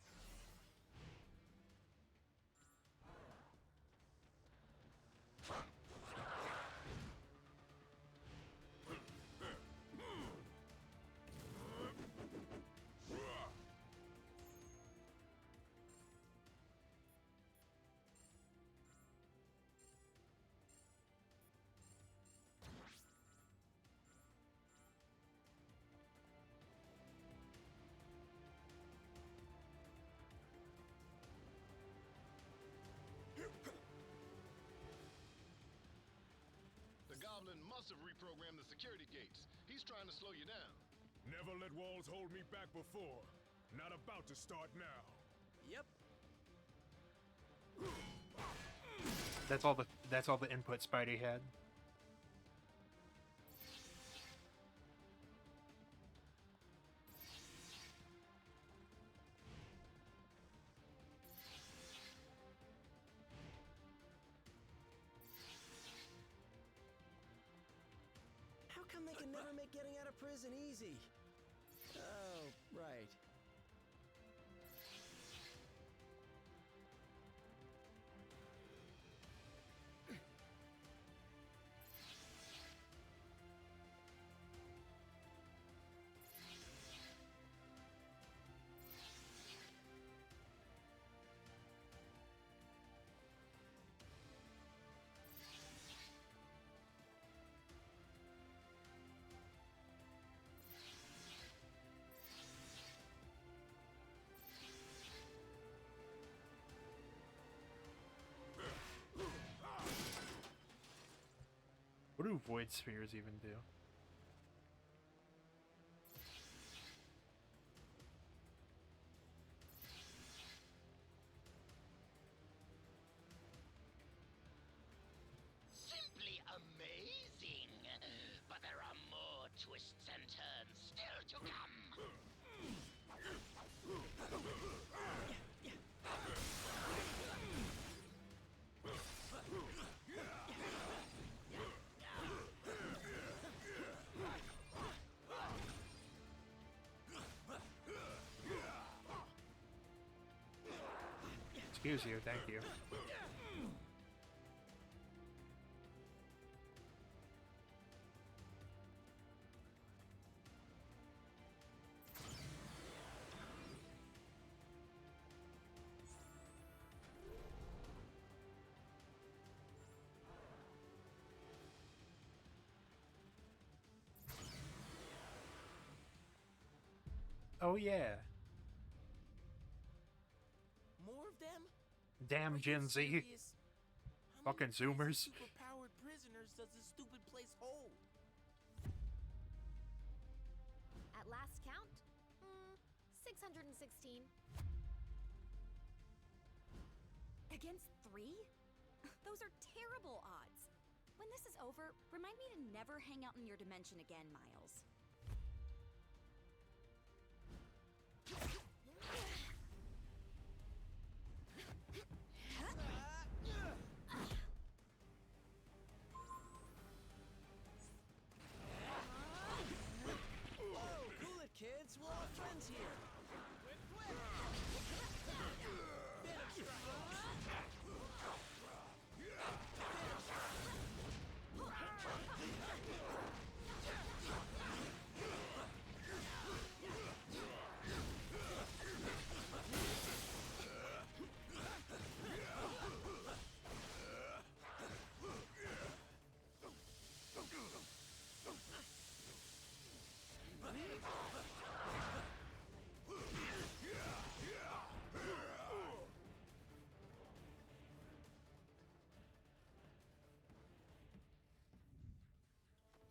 The Goblin must have reprogrammed the security gates. He's trying to slow you down. Never let walls hold me back before. Not about to start now. Yep. That's all the input Spidey had. How come they can never make getting out of prison easy? Oh, right. What do void spheres even do? Simply amazing! But there are more twists and turns still to come! Excuse you, thank you. Oh yeah. More of them? Damn Gen Z. Fucking Zoomers. Superpowered prisoners does this stupid place hold? At last count, 616. Against 3? Those are terrible odds. When this is over, remind me to never hang out in your dimension again, Miles. Whoa, cool it, kids. We're all friends here.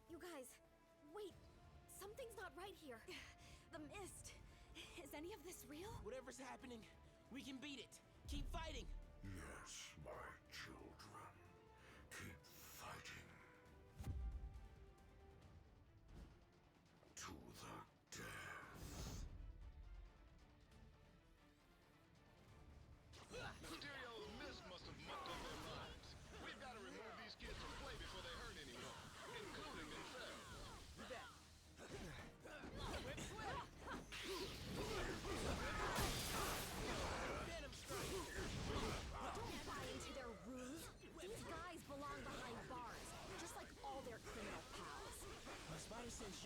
You guys, wait. Something's not right here. The mist. Is any of this real? Whatever's happening, we can beat it. Keep fighting. Yes, my children. Keep fighting. To the death. Mysterio's mist must have mucked up their minds. We've got to remove these kids from play before they hurt anyone, including themselves. You bet.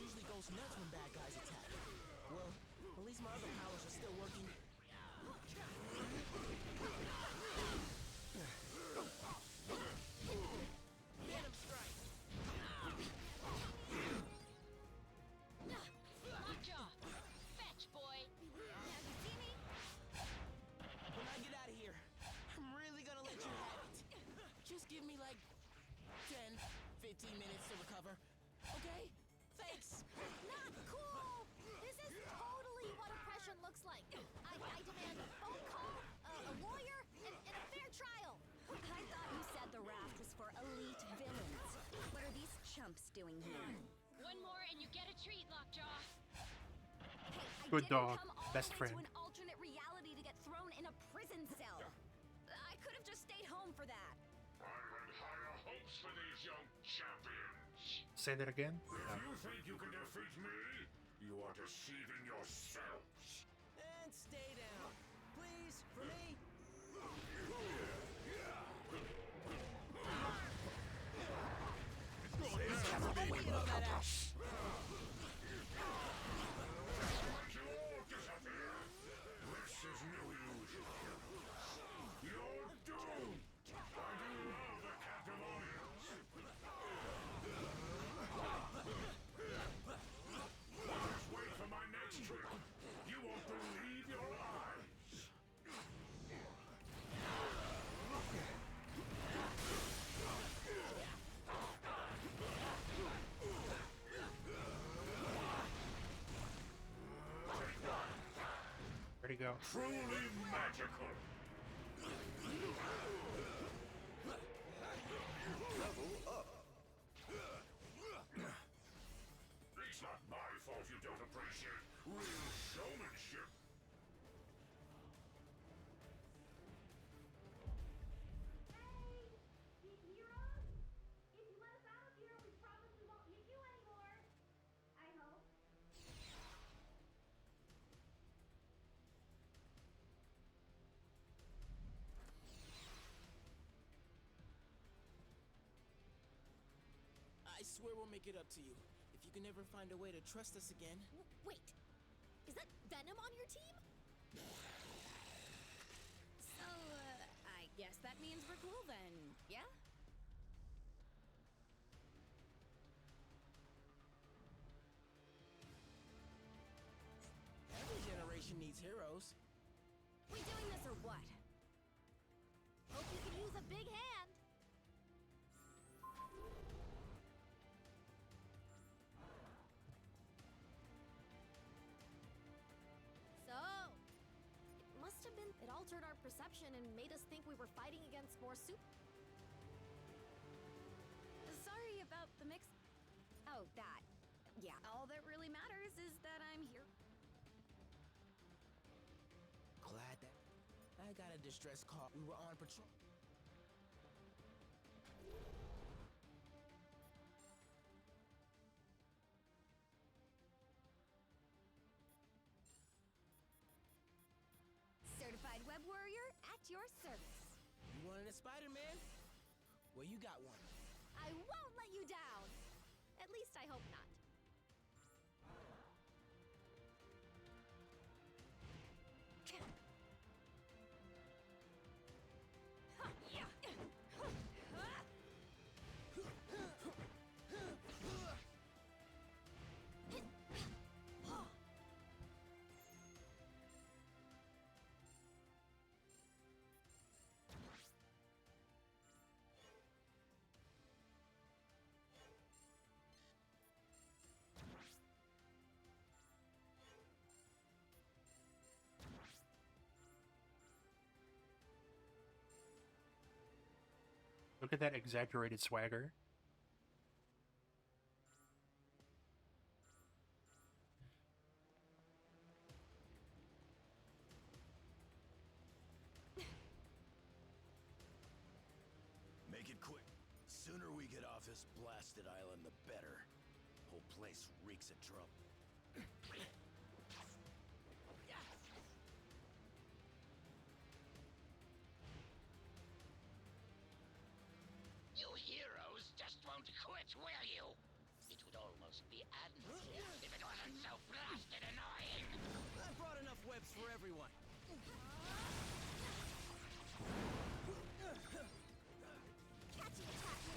usually goes nuts when bad guys attack. Well, at least my other powers are still working. Venom strike! Lockjaw! Fetch, boy! Now you see me? When I get out of here, I'm really gonna let you have it. Just give me like 10, 15 minutes to recover. Okay? Thanks! Not cool! This is totally what oppression looks like. I demand a phone call, a lawyer, and a fair trial. I thought you said the raft was for elite villains. What are these chumps doing here? One more and you get a treat, Lockjaw! Hey, Good I didn't dog, come all best the way friend. to an alternate reality to get thrown in a prison cell. I could have just stayed home for that. I had higher hopes for these young champions. Say that again? If you think you can defeat me, you are deceiving yourselves. And stay down. Please, for me. This is no illusion. You're doomed. I do love the captive audience. Just wait for my next trick. You won't believe your eyes. Where'd he go? Truly magical. Level up. It's not my fault you don't appreciate real showmanship. I swear we'll make it up to you. If you can ever find a way to trust us again. Wait, is that Venom on your team? So, I guess that means we're cool then, yeah? Every generation needs heroes. We doing this or what? Hope you can use a big hand. So, it must have been. It altered our perception and made us think we were fighting against more Sorry about the mix. Oh, that. Yeah, all that really matters is that I'm here. Glad that I got a distress call. We were on patrol. Certified web warrior at your service. You wanted a Spider-Man? Well, you got one. I won't let you down. At least I hope not. Look at that exaggerated swagger. Make it quick. Sooner we get off this blasted island, the better. Whole place reeks of trouble. You heroes just won't quit, will you? It would almost be admirable for everyone. Catching attack.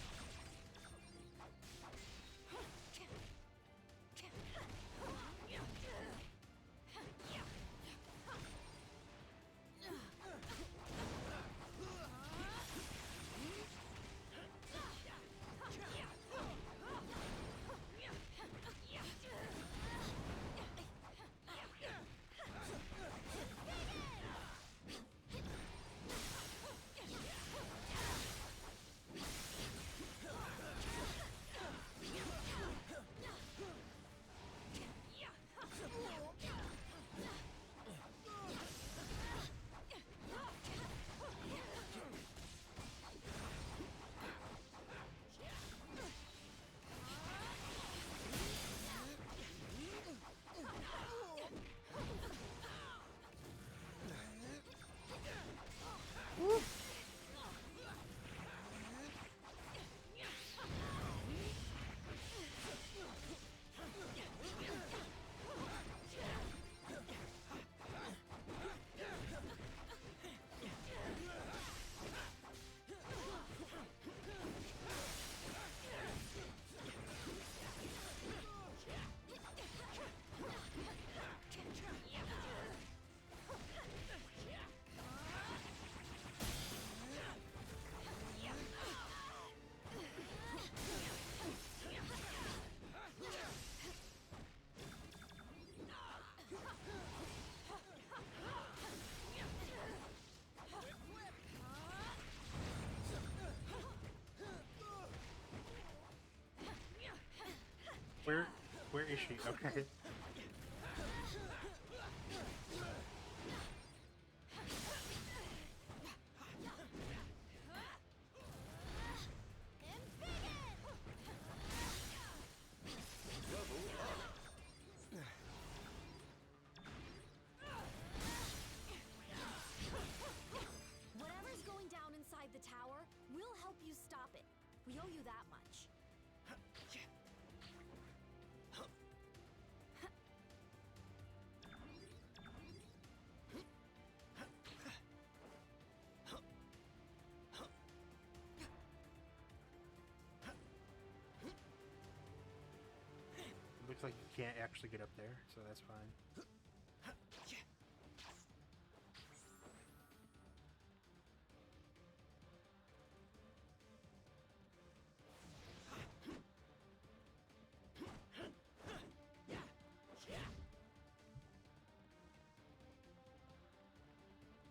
Where is she? Okay. Whatever's going down inside the tower, we'll help you stop it. We owe you that much. Looks like you can't actually get up there, so that's fine.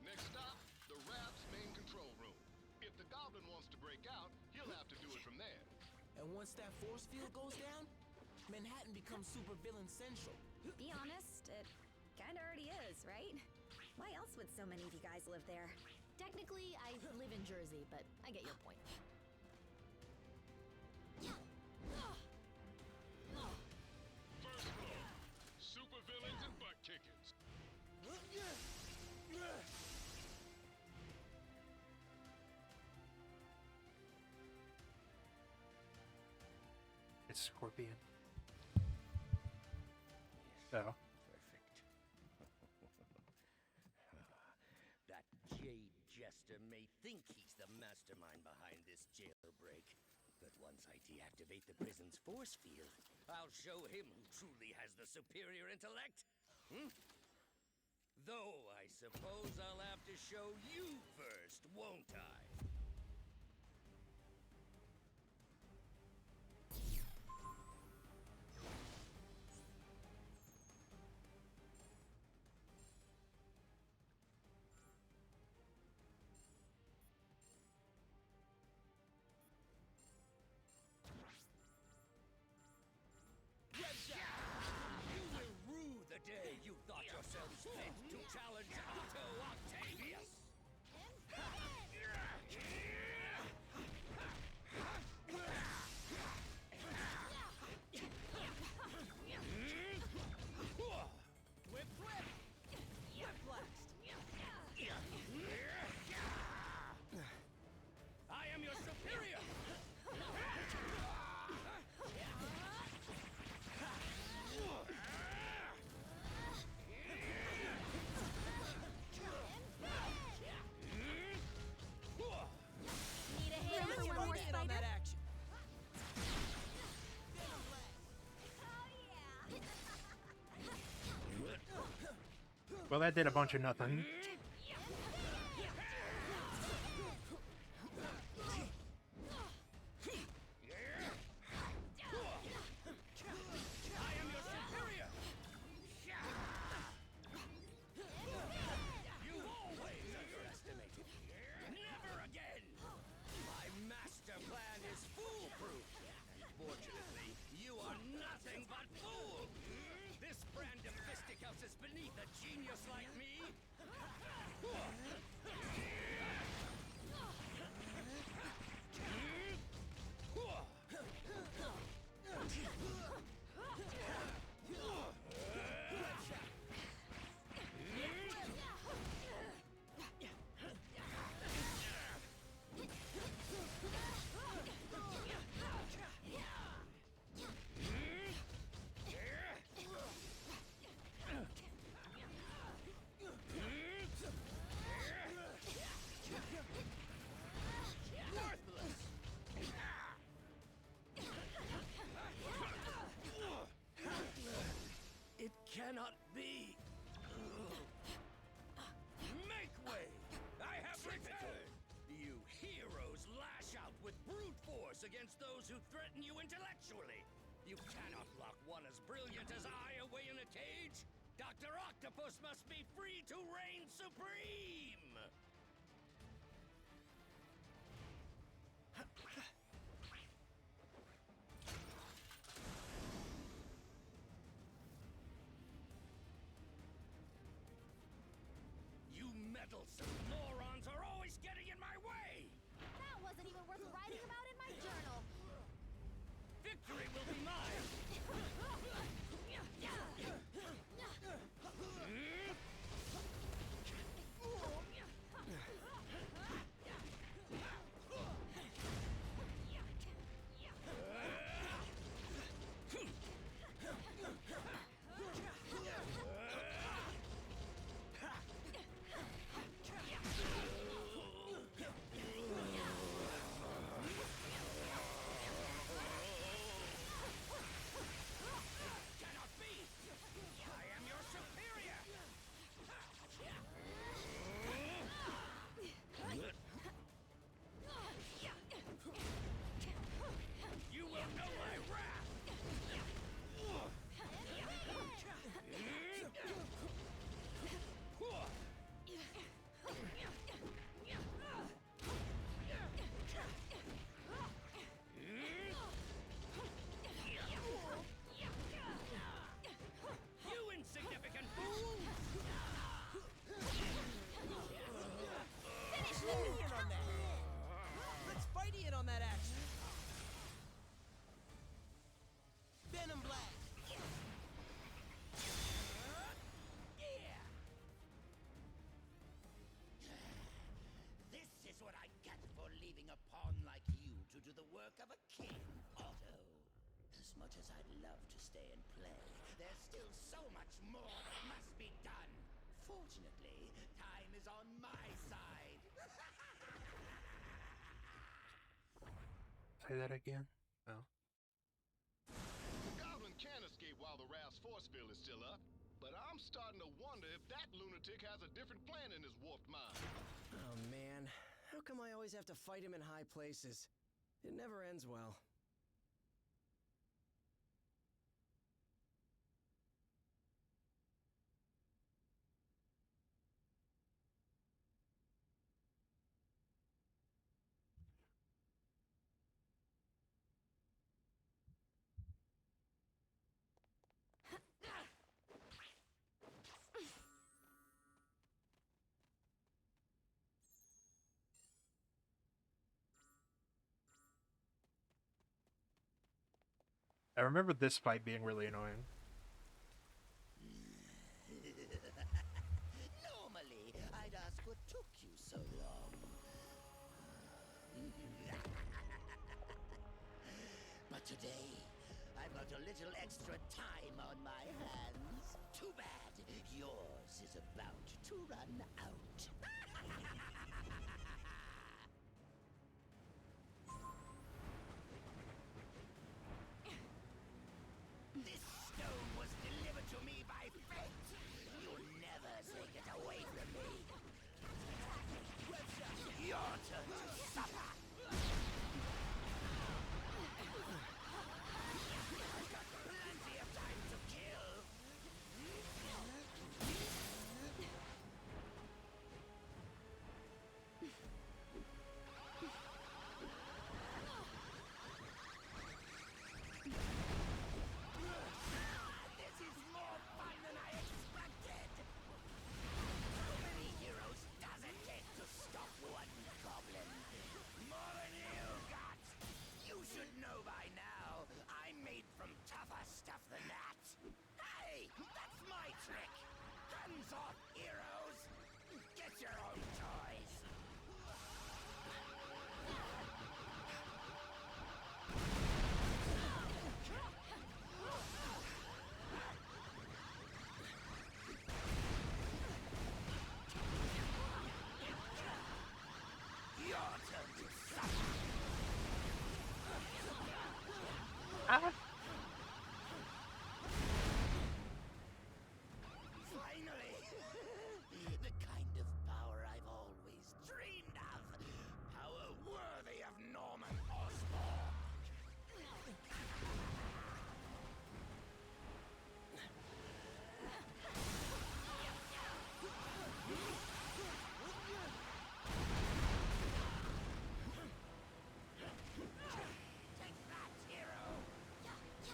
Next stop, the Raft's main control room. If the Goblin wants to break out, he'll have to do it from there. And once that force field goes down, Manhattan becomes supervillain central. Be honest, it kinda already is, right? Why else would so many of you guys live there? Technically, I live in Jersey, but I get your point. First floor, supervillains and butt kickers. It's Scorpion. Oh. That Jade Jester may think he's the mastermind behind this jailbreak, but once I deactivate the prison's force field, I'll show him who truly has the superior intellect. Though I suppose I'll have to show you first, won't I? You will rue the day you thought yourselves fit to challenge Otto Octavius! Well, that did a bunch of nothing. Cannot be. Make way! I have returned! You heroes lash out with brute force against those who threaten you intellectually. You cannot lock one as brilliant as I away in a cage. Dr. Octopus must be free to reign supreme! Meddlesome morons are always getting in my way! That wasn't even worth writing about in my journal. Victory will be mine! Of a king, Otto. As much as I'd love to stay and play, there's still so much more that must be done. Fortunately, time is on my side. Say that again? No. The Goblin can escape while the Raft's force field is still up, but I'm starting to wonder if that lunatic has a different plan in his warped mind. Oh man, how come I always have to fight him in high places? It never ends well. I remember this fight being really annoying. Normally, I'd ask what took you so long. But today, I've got a little extra time on my hands. Too bad. Yours is about to run out. This stone was delivered to me by fate. You'll never say Finally! The kind of power I've always dreamed of. Power worthy of Norman Osborn. Take that, hero!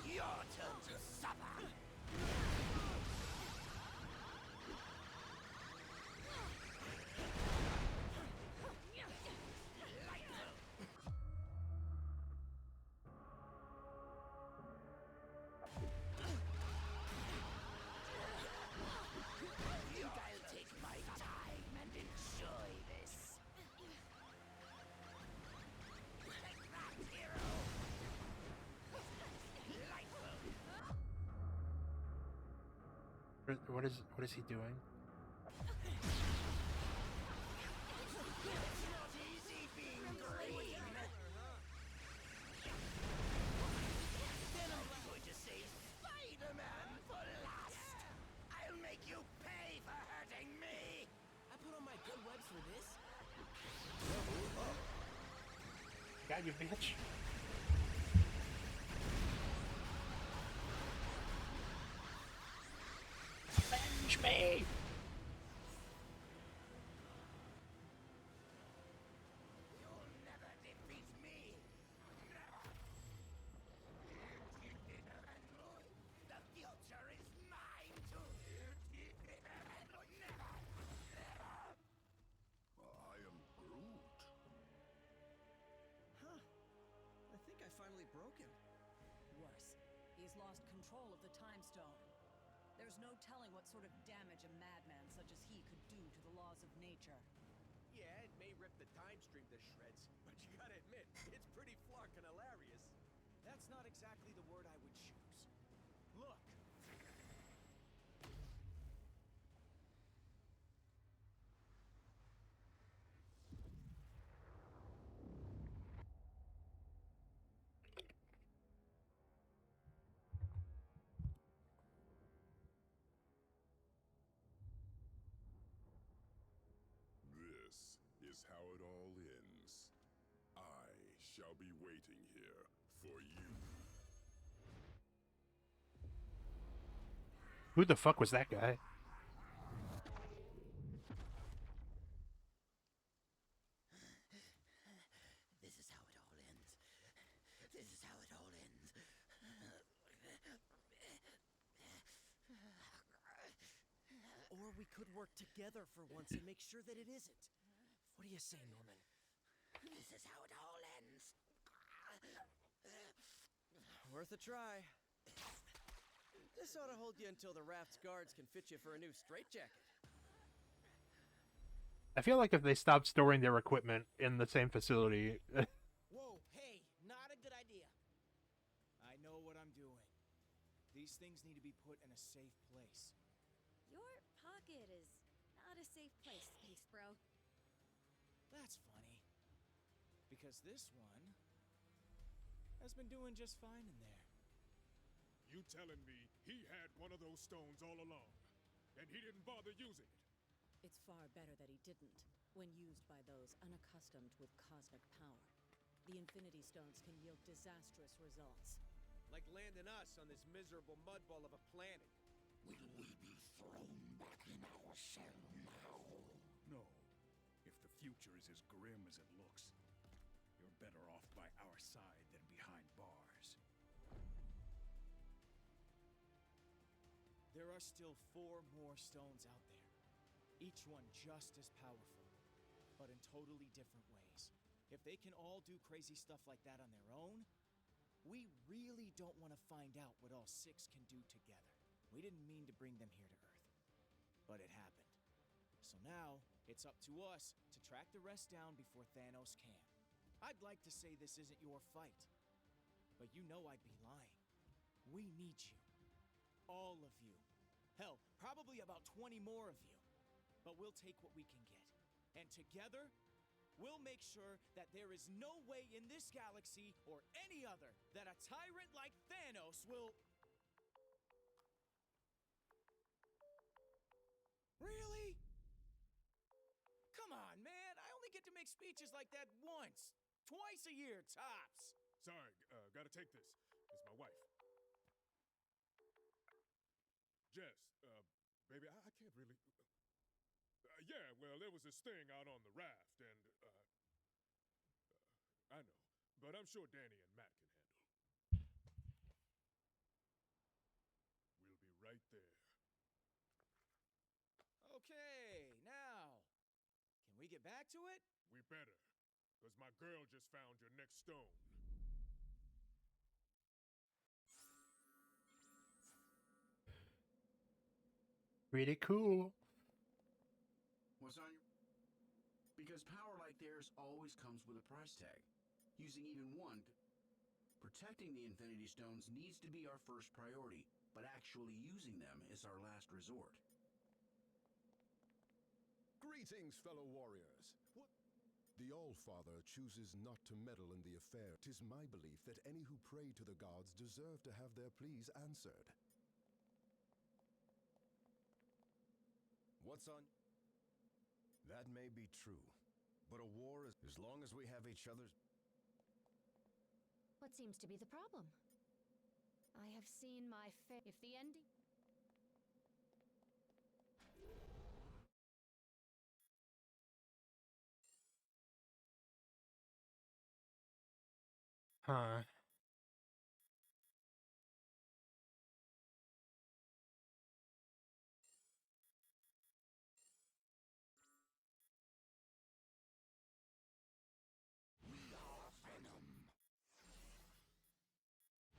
Your turn to suffer! Think I'll take my time and enjoy this. Take that, hero! Lightful! What is he doing? It's not easy being green. Then I'm going to save Spider-Man for last. I'll make you pay for hurting me. I put on my good webs for this. Got you, bitch. Avenge me! You'll never defeat me. Never. The future is mine to never. I am Groot. Huh. I think I finally broke him. Worse, he's lost control of the Time Stone. There's no telling what sort of damage a madman such as he could do to the laws of nature. Yeah, it may rip the time stream to shreds, but you gotta admit, it's pretty flarkin' hilarious. That's not exactly the word I would choose. Look! This is how it all ends. I shall be waiting here for you. Who the fuck was that guy? This is how it all ends. This is how it all ends. Or we could work together for once and make sure that it isn't. What do you say, Norman? This is how it all ends. Worth a try. This ought to hold you until the raft's guards can fit you for a new straitjacket. I feel like if they stopped storing their equipment in the same facility. Whoa, hey, not a good idea. I know what I'm doing. These things need to be put in a safe place. Your pocket is not a safe place, Space Bro. That's funny. Because this one has been doing just fine in there. You telling me he had one of those stones all along, and he didn't bother using it? It's far better that he didn't, when used by those unaccustomed with cosmic power. The Infinity Stones can yield disastrous results. Like landing us on this miserable mudball of a planet. Will we be thrown back in our cell now? No. If the future is as grim as it looks, you're better off by our side than behind bars. There are still 4 more stones out there. Each one just as powerful, but in totally different ways. If they can all do crazy stuff like that on their own, we really don't want to find out what all 6 can do together. We didn't mean to bring them here to Earth, but it happened. So now, it's up to us to track the rest down before Thanos can. I'd like to say this isn't your fight, but you know I'd be lying. We need you. All of you. Hell, probably about 20 more of you. But we'll take what we can get. And together, we'll make sure that there is no way in this galaxy or any other that a tyrant like Thanos else will... Really? Come on, man. I only get to make speeches like that once. Twice a year, tops. Sorry, gotta take this. It's my wife. Jess, baby, I can't really... yeah, well, there was this thing out on the raft, and, I know. But I'm sure Danny and Matt can handle. We'll be right there. Okay, now, can we get back to it? We better, because my girl just found your next stone. Pretty cool. What's on your... Because power like theirs always comes with a price tag. Using even one... Protecting the Infinity Stones needs to be our first priority, but actually using them is our last resort. Greetings, fellow warriors. What? The All-Father chooses not to meddle in the affair. 'Tis my belief that any who pray to the gods deserve to have their pleas answered. What's on? That may be true, but a war is as long as we have each other's... What seems to be the problem? I have seen my if the ending... Huh.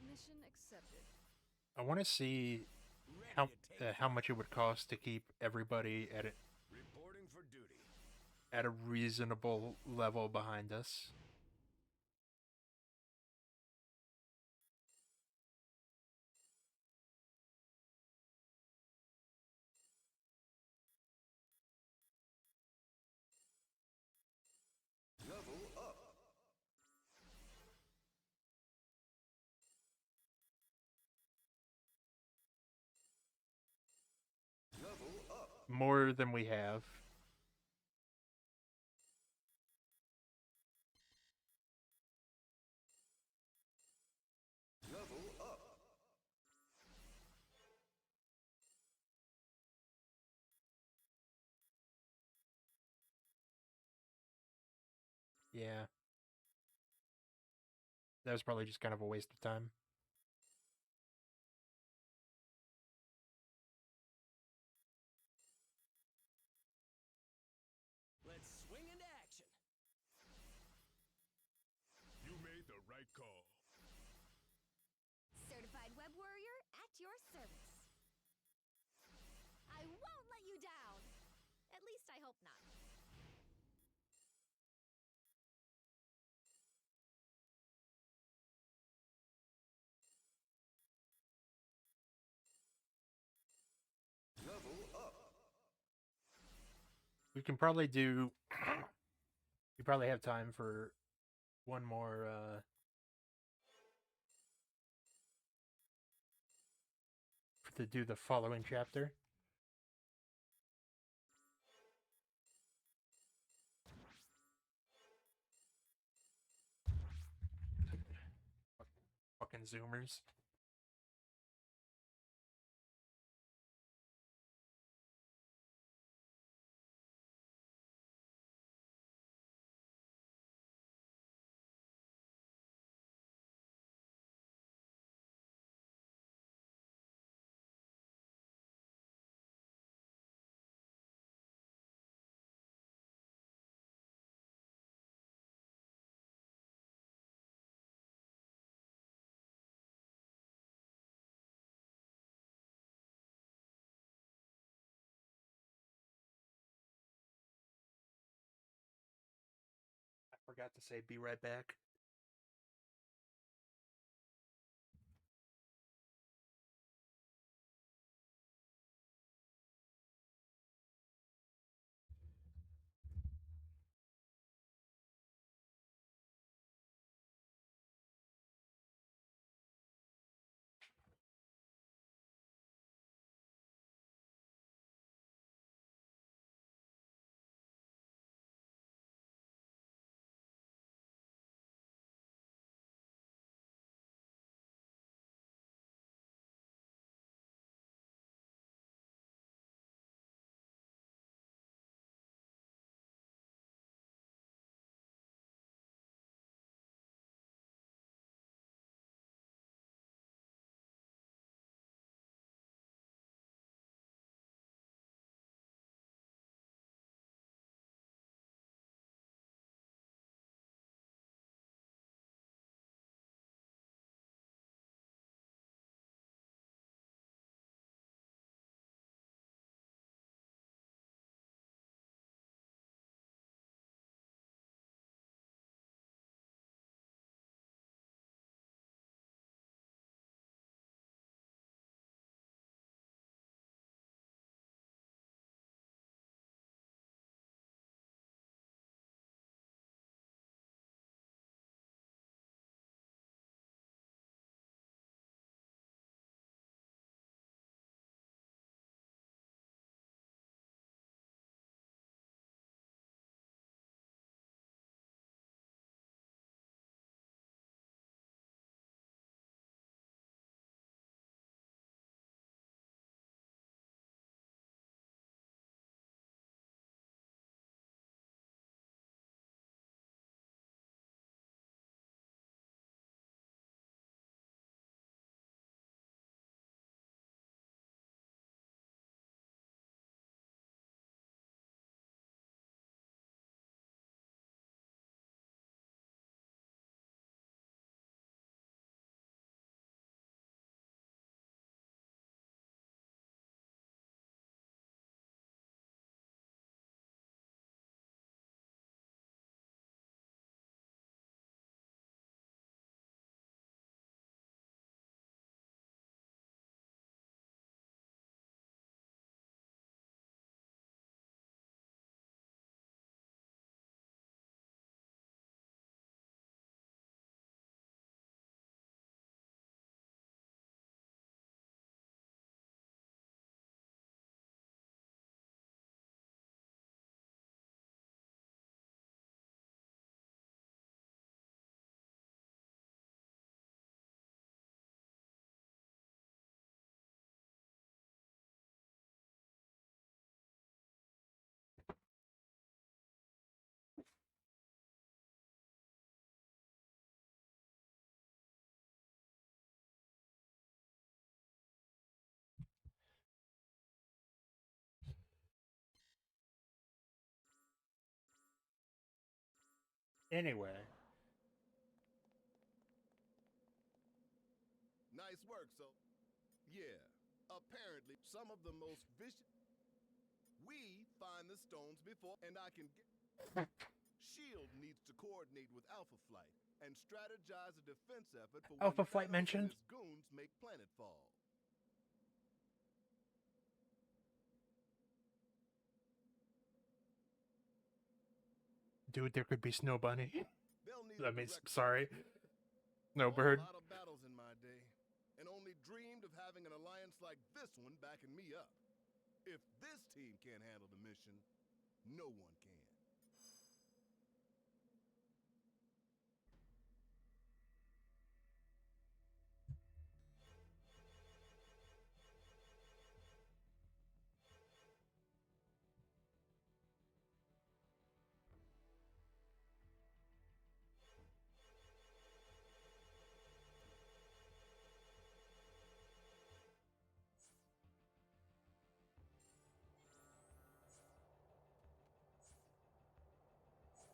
Mission accepted. I want to see how much it would cost to keep everybody at Reporting for duty. at a reasonable level behind us. Level up. Level up. More than we have. Level up. Yeah. That was probably just kind of a waste of time. Let's swing into action. You made the right call. Certified Web Warrior at your service. I won't let you down. At least I hope not. Level up. We can probably do... We probably have time for one more, to do the following chapter. Fucking Zoomers. I forgot to say be right back. Anyway. Nice work, so. Yeah, apparently some of the most vicious. We find the stones before, and I can get. Shield needs to coordinate with Alpha Flight and strategize a defense effort for Alpha when Flight Thanos mentioned? and his goons make planetfall. Dude, there could be Snow Bunny. They'll need I a mean, direct- sorry. Fought Snowbird. a lot of battles in my day, and only dreamed of having an alliance like this one backing me up. If this team can't handle the mission, no one can.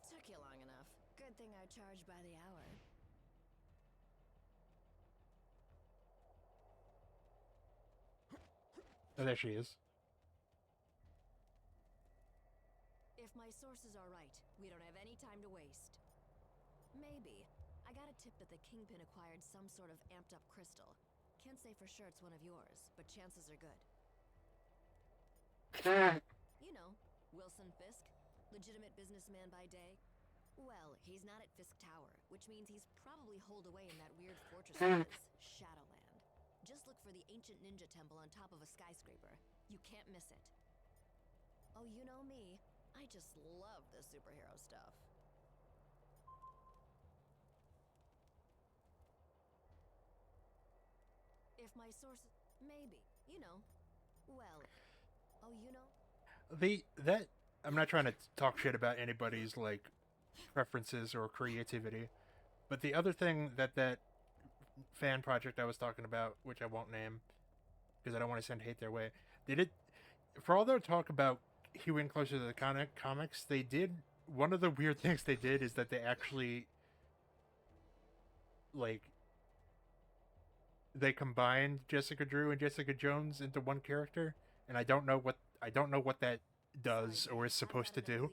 Took you long enough. Good thing I charge by the hour. Oh, there she is. If my sources are right, we don't have any time to waste. Maybe. I got a tip that the Kingpin acquired some sort of amped-up crystal. Can't say for sure it's one of yours, but chances are good. You know, Wilson Fisk. Legitimate businessman by day. Well, he's not at Fisk Tower, which means he's probably holed away in that weird fortress of his, Shadowland. Just look for the ancient ninja temple on top of a skyscraper. You can't miss it. Oh, you know me. I just love the superhero stuff. If my sources... Maybe. You know. Well... Oh, you know? I'm not trying to talk shit about anybody's, like, preferences or creativity, but the other thing that fan project I was talking about, which I won't name, because I don't want to send hate their way, they did, for all their talk about hewing closer to the comics, they did, one of the weird things they did is that they actually, like, they combined Jessica Drew and Jessica Jones into one character, and I don't know what that does or is supposed to do.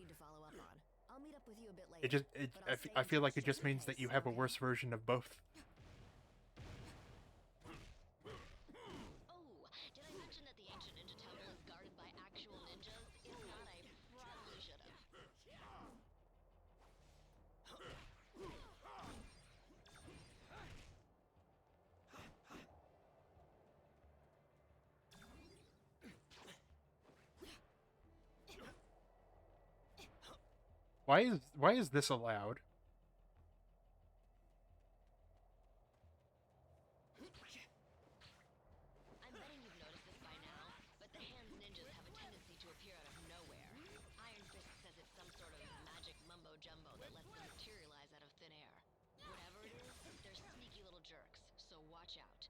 I feel like it just means that you have a worse version of both. Oh, did I mention that the ancient ninja temple is guarded by actual ninjas? If not, I probably should have. Why is this allowed? I'm betting you've noticed this by now, but the Hands ninjas have a tendency to appear out of nowhere. Iron Fist says it's some sort of magic mumbo-jumbo that lets them materialize out of thin air. Whatever it is, they're sneaky little jerks, so watch out.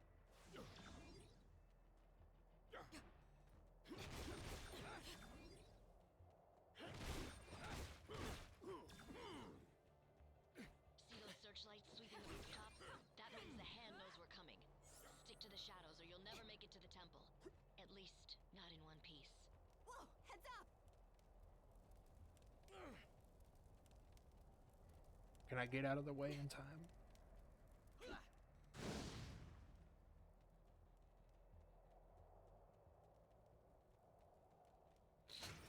See those searchlights sweeping the rooftop? That means the Hand knows we're coming. Stick to the shadows or you'll never make it to the temple. At least, not in one piece. Whoa! Heads up! Can I get out of the way in time?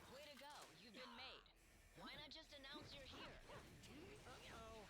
Way to go, you've been made. Why not just announce you're here? Uh-oh.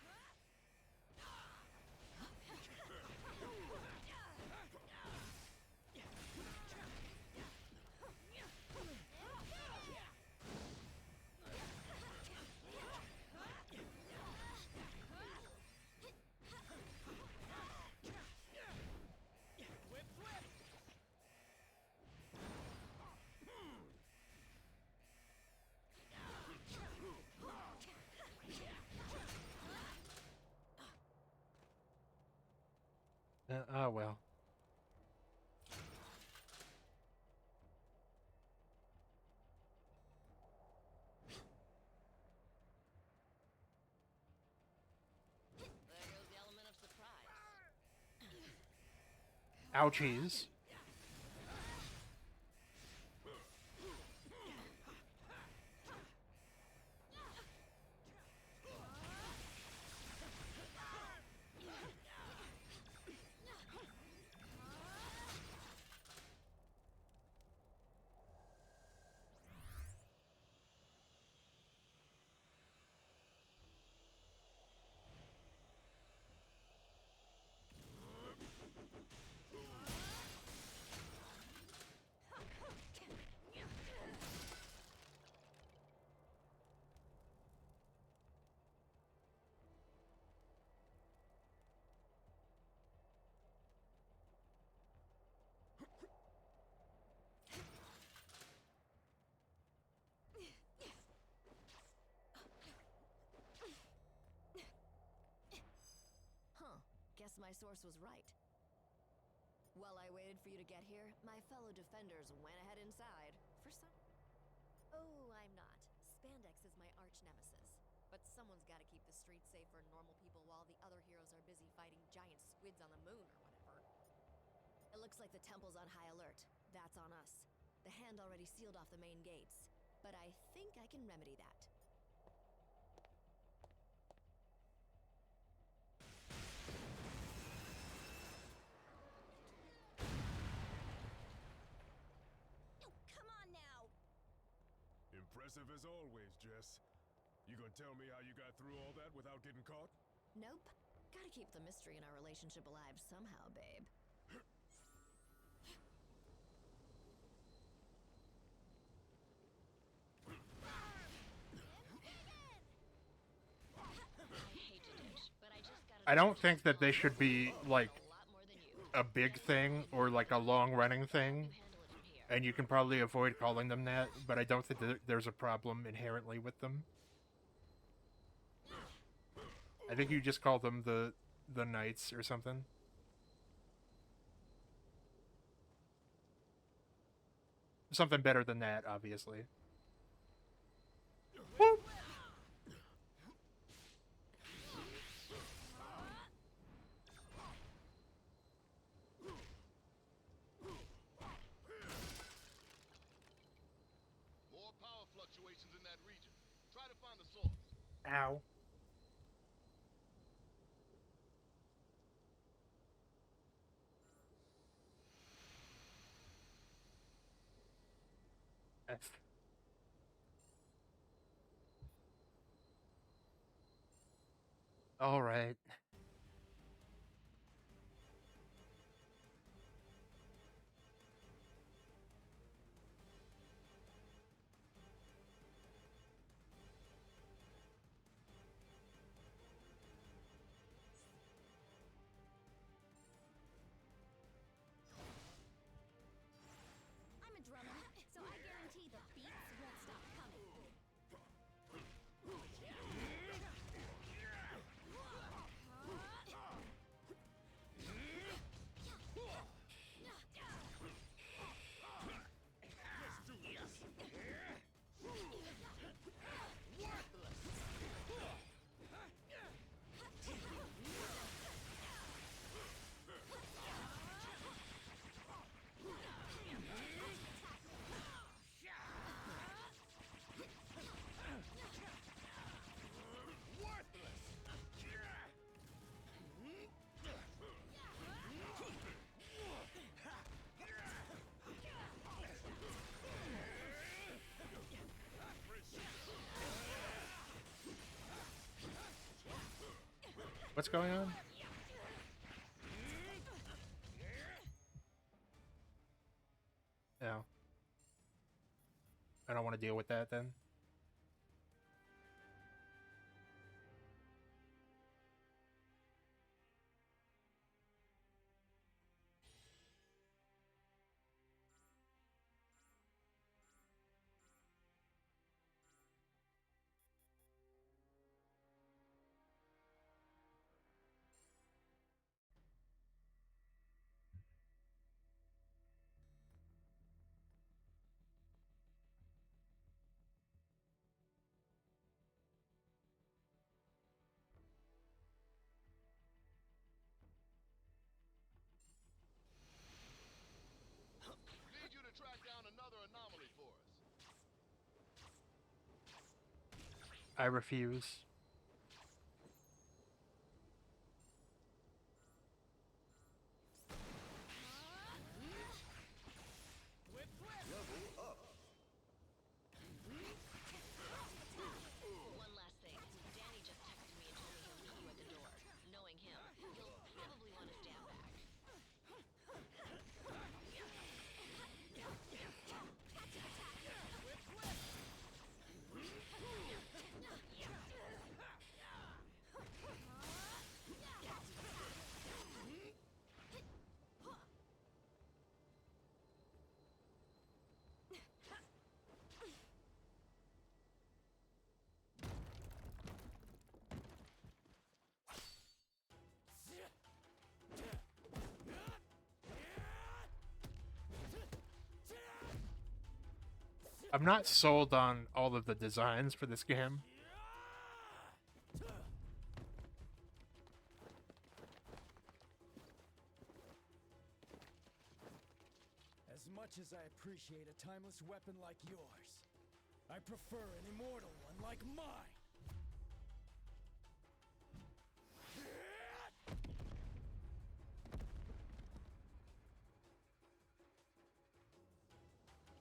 Ouchies. Huh. Guess my source was right. While I waited for you to get here, my fellow defenders went ahead inside. For some... Oh, I'm not. Spandex is my arch nemesis. But someone's gotta keep the streets safe for normal people while the other heroes are busy fighting giant squids on the moon or whatever. It looks like the temple's on high alert. That's on us. The Hand already sealed off the main gates. But I think I can remedy that. Come on now! Impressive as always, Jess. You gonna tell me how you got through all that without getting caught? Nope. Gotta keep the mystery in our relationship alive somehow, babe. I don't think that they should be, like, a big thing or, like, a long-running thing. And you can probably avoid calling them that, but I don't think that there's a problem inherently with them. I think you just call them the Knights or something. Something better than that, obviously. Woo! More power fluctuations in that region. Try to find the source. Ow. F. All right. I'm a drummer, so I guarantee the beats won't stop coming. What's going on? No. I don't want to deal with that then. I refuse. One last thing. Danny just texted me and told me he'll meet you at the door. Knowing him, he'll probably want to stand back. I'm not sold on all of the designs for this game. As much as I appreciate a timeless weapon like yours, I prefer an immortal one like mine.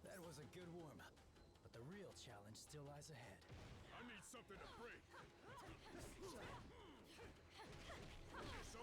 That was a good warm-up, but the real challenge still lies ahead. I need something to break. So.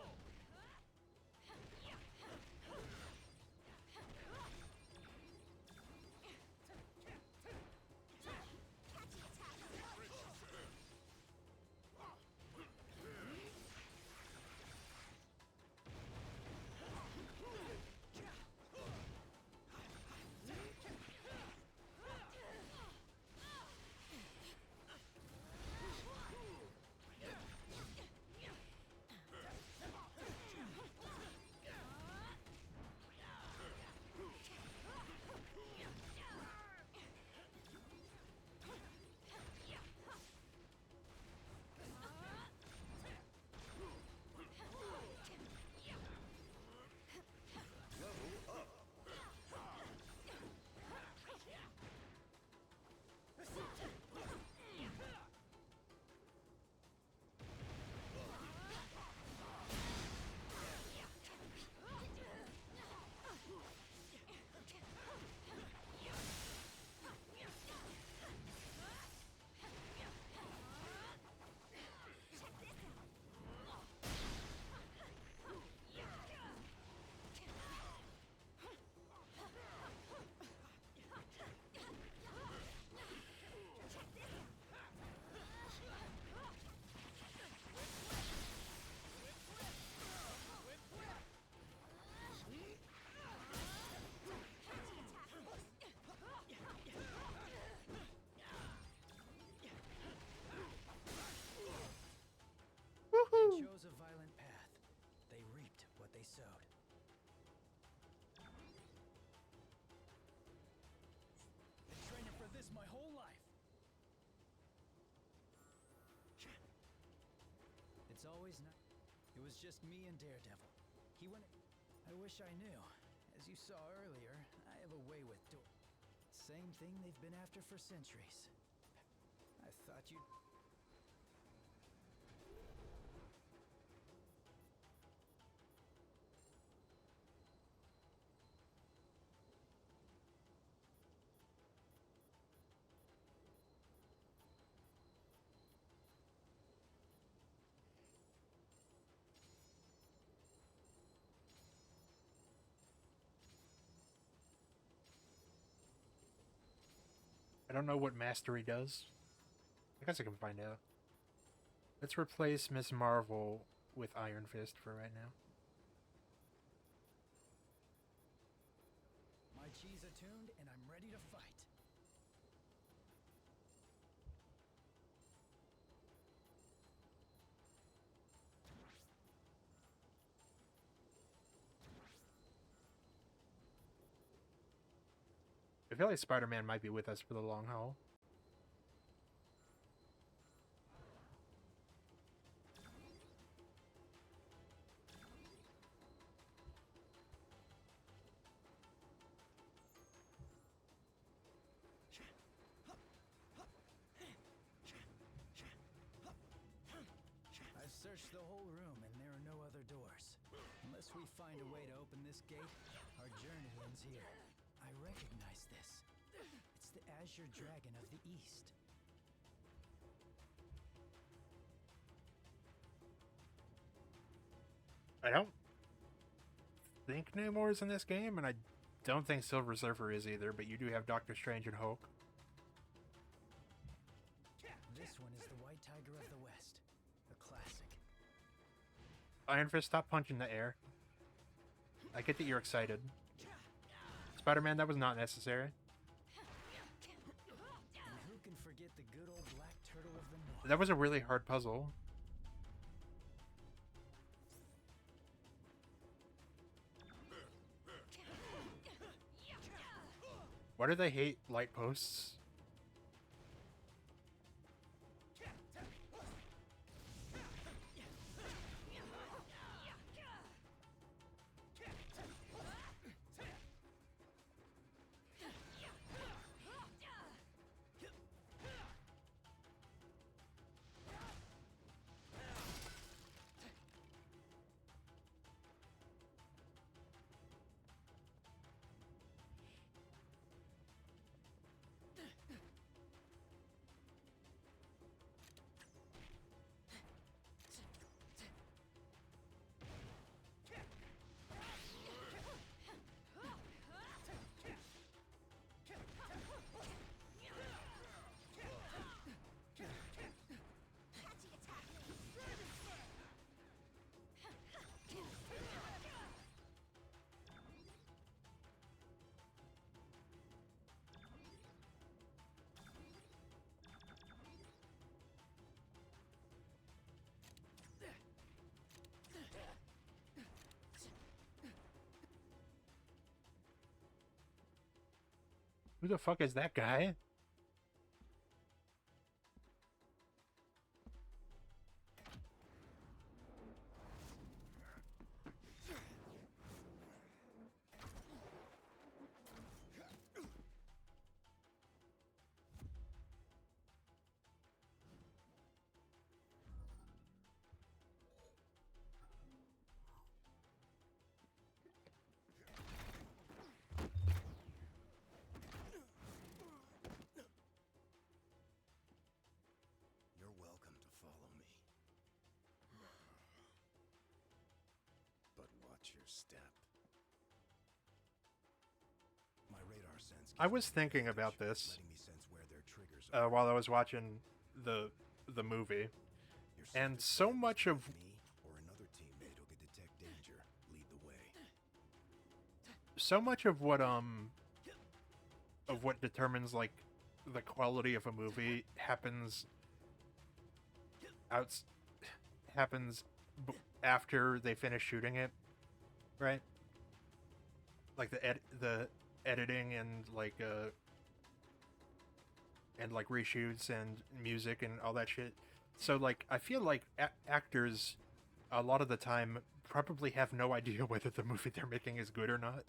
They chose a violent path. They reaped what they sowed. Been training for this my whole life. It's always not. It was just me and Daredevil. He went. I wish I knew. As you saw earlier, I have a way with door. Same thing they've been after for centuries. I thought you'd. I don't know what mastery does. I guess I can find out. Let's replace Miss Marvel with Iron Fist for right now. My chi's attuned, and I'm ready to fight. I feel like Spider-Man might be with us for the long haul. searched the whole room and there are no other doors. Unless we find a way to open this gate, our journey ends here. I recognize this. It's the Azure Dragon of the East. I don't think Namor is in this game, and I don't think Silver Surfer is either, but you do have Doctor Strange and Hulk. This one is the White Tiger of the West, a classic. Iron Fist, stop punching the air. I get that you're excited. Spider-Man, that was not necessary. And who can forget the good old Black Turtle of the North? That was a really hard puzzle. Why do they hate light posts? Who the fuck is that guy? You're welcome to follow me. But watch your step. My radar sense I was thinking about this letting me sense where their triggers are. while I was watching the movie, and so much of Me or another teammate who could detect danger, lead the way. what determines like the quality of a movie happens after they finish shooting it, right? Like the editing and like reshoots and music and all that shit. So like I feel like actors a lot of the time probably have no idea whether the movie they're making is good or not.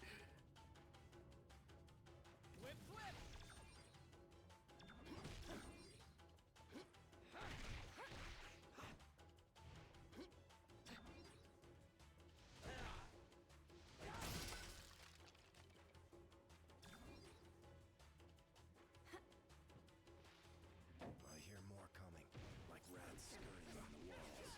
I hear more coming, like rats scurrying on the walls.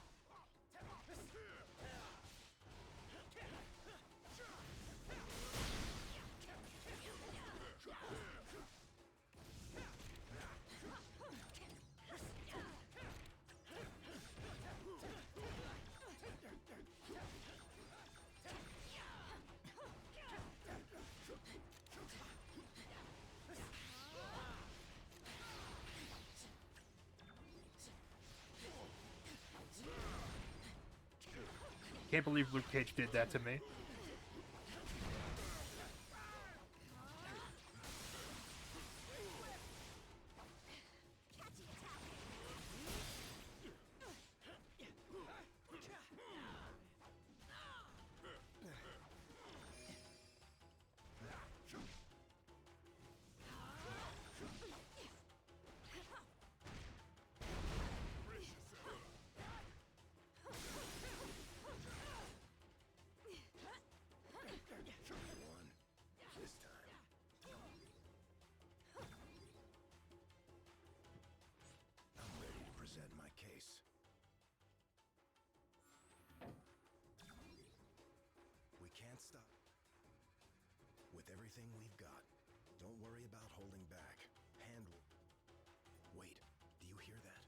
Can't believe Luke Cage did that to me. stop. With everything we've got, don't worry about holding back. Handle. Wait, do you hear that?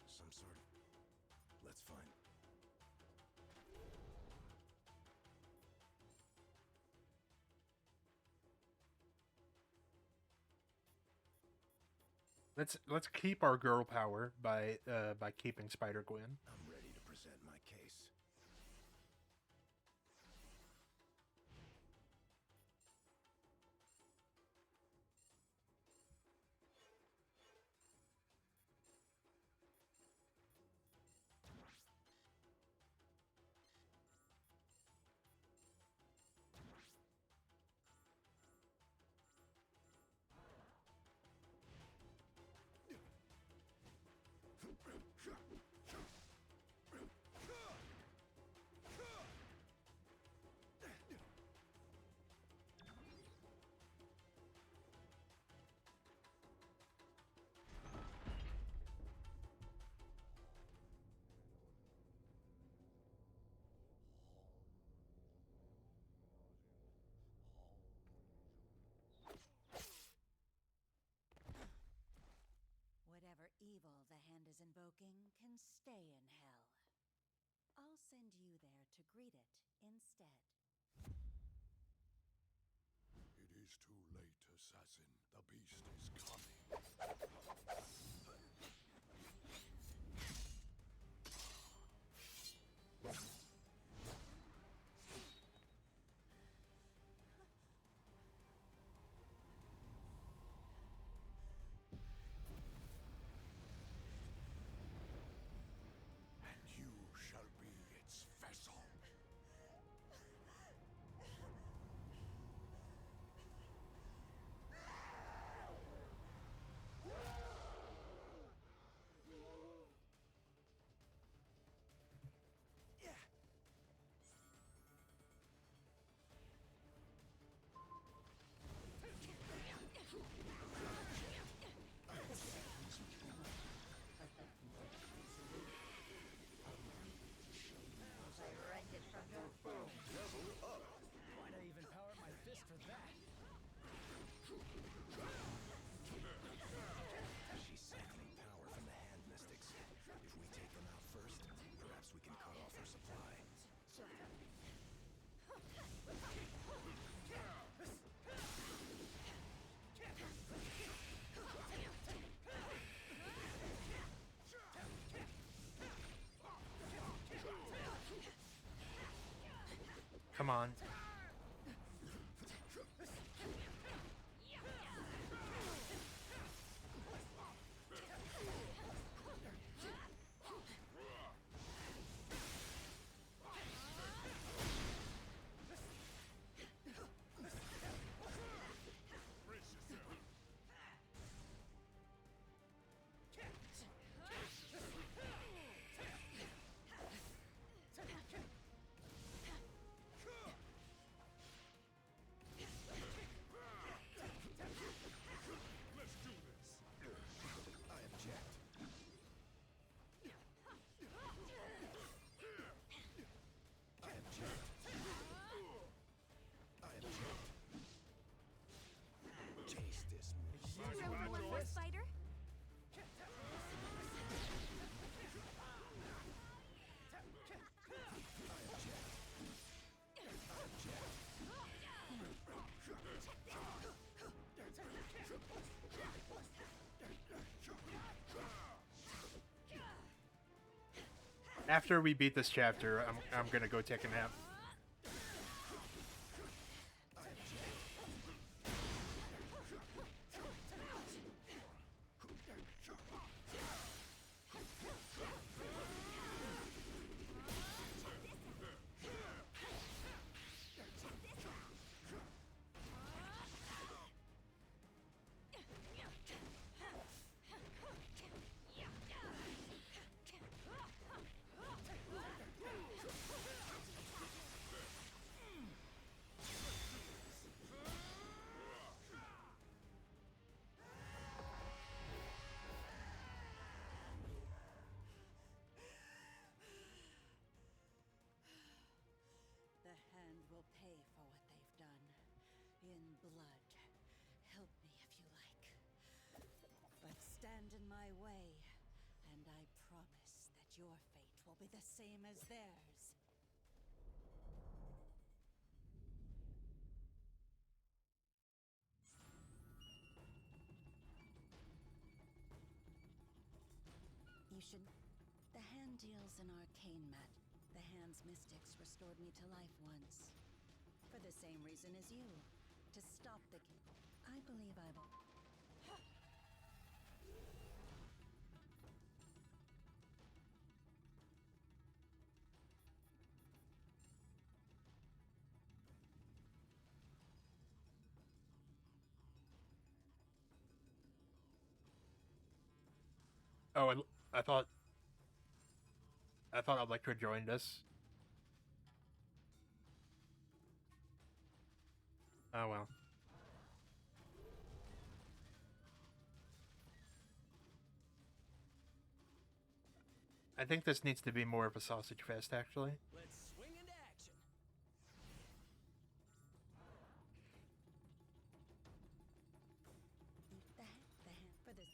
Some sort of... Let's find... Let's keep our girl power by keeping Spider-Gwen. I'm ready to present my case. Whatever evil the hand is invoking can stay in hell. I'll send you there to greet it instead. It is too late, assassin. The beast is coming. And you shall be its vessel. Why'd I even power my fist for that? She's siphoning power from the Hand Mystics. If we take them out first, perhaps we can cut off her supply. Come on. Spider? After we beat this chapter, I'm gonna go take a nap. stand in my way, and I promise that your fate will be the same as theirs. You should... The hand deals an arcane mat. The hand's mystics restored me to life once. For the same reason as you. To stop the... I believe I've... Oh, I thought Electra joined us. Oh well. I think this needs to be more of a sausage fest, actually. Let's swing into action. The hand for this...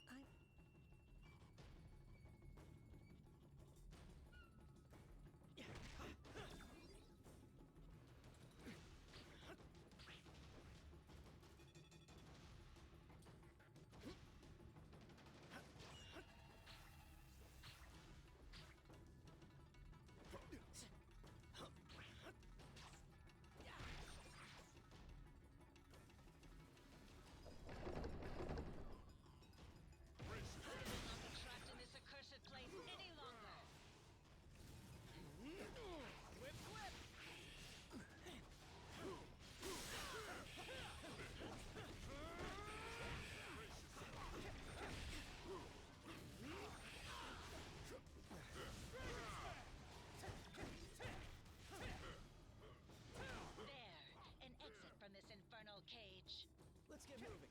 Let's get moving.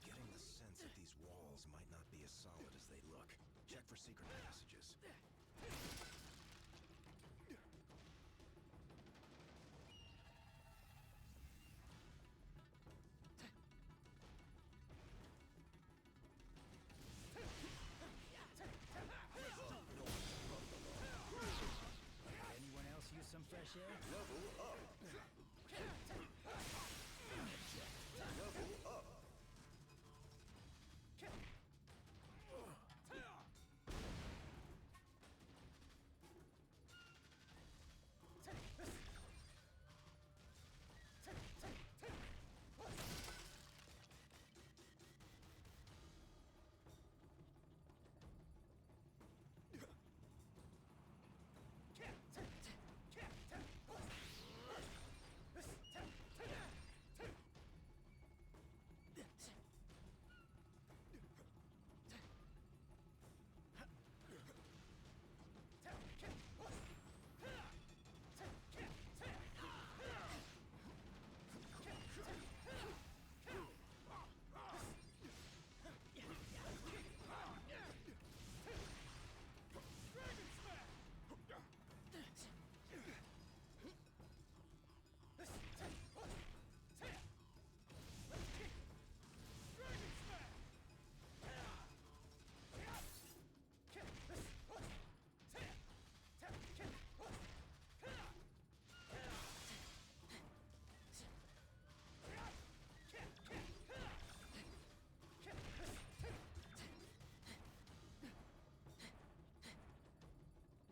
Getting the sense that these walls might not be as solid as they look. Check for secret passages. Anyone else use some fresh air? Level up. Level up.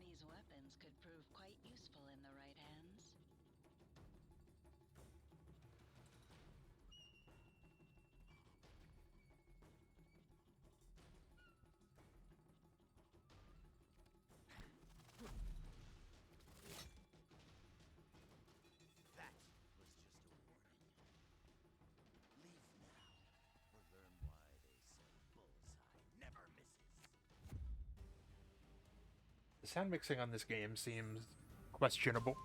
These weapons could prove quite useful in the right hands. That was just a warning. Leave now, or learn why they say bullseye never misses. The sound mixing on this game seems questionable.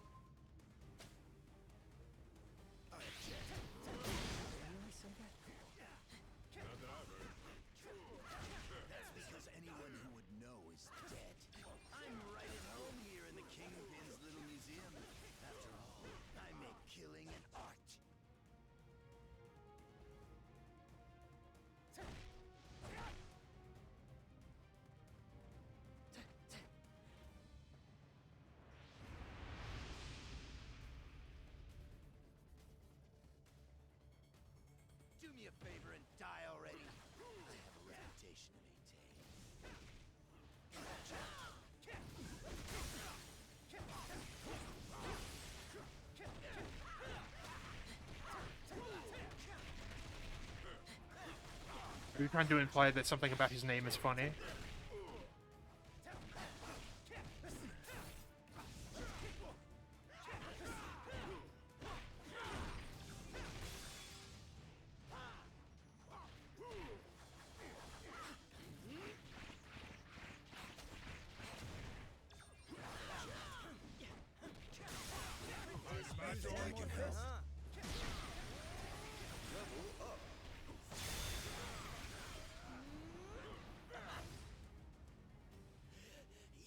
That's because anyone who would know is dead. I'm right at home here in the Kingpin's me a favor and die already. I have a reputation to maintain. Are you trying to imply that something about his name is funny?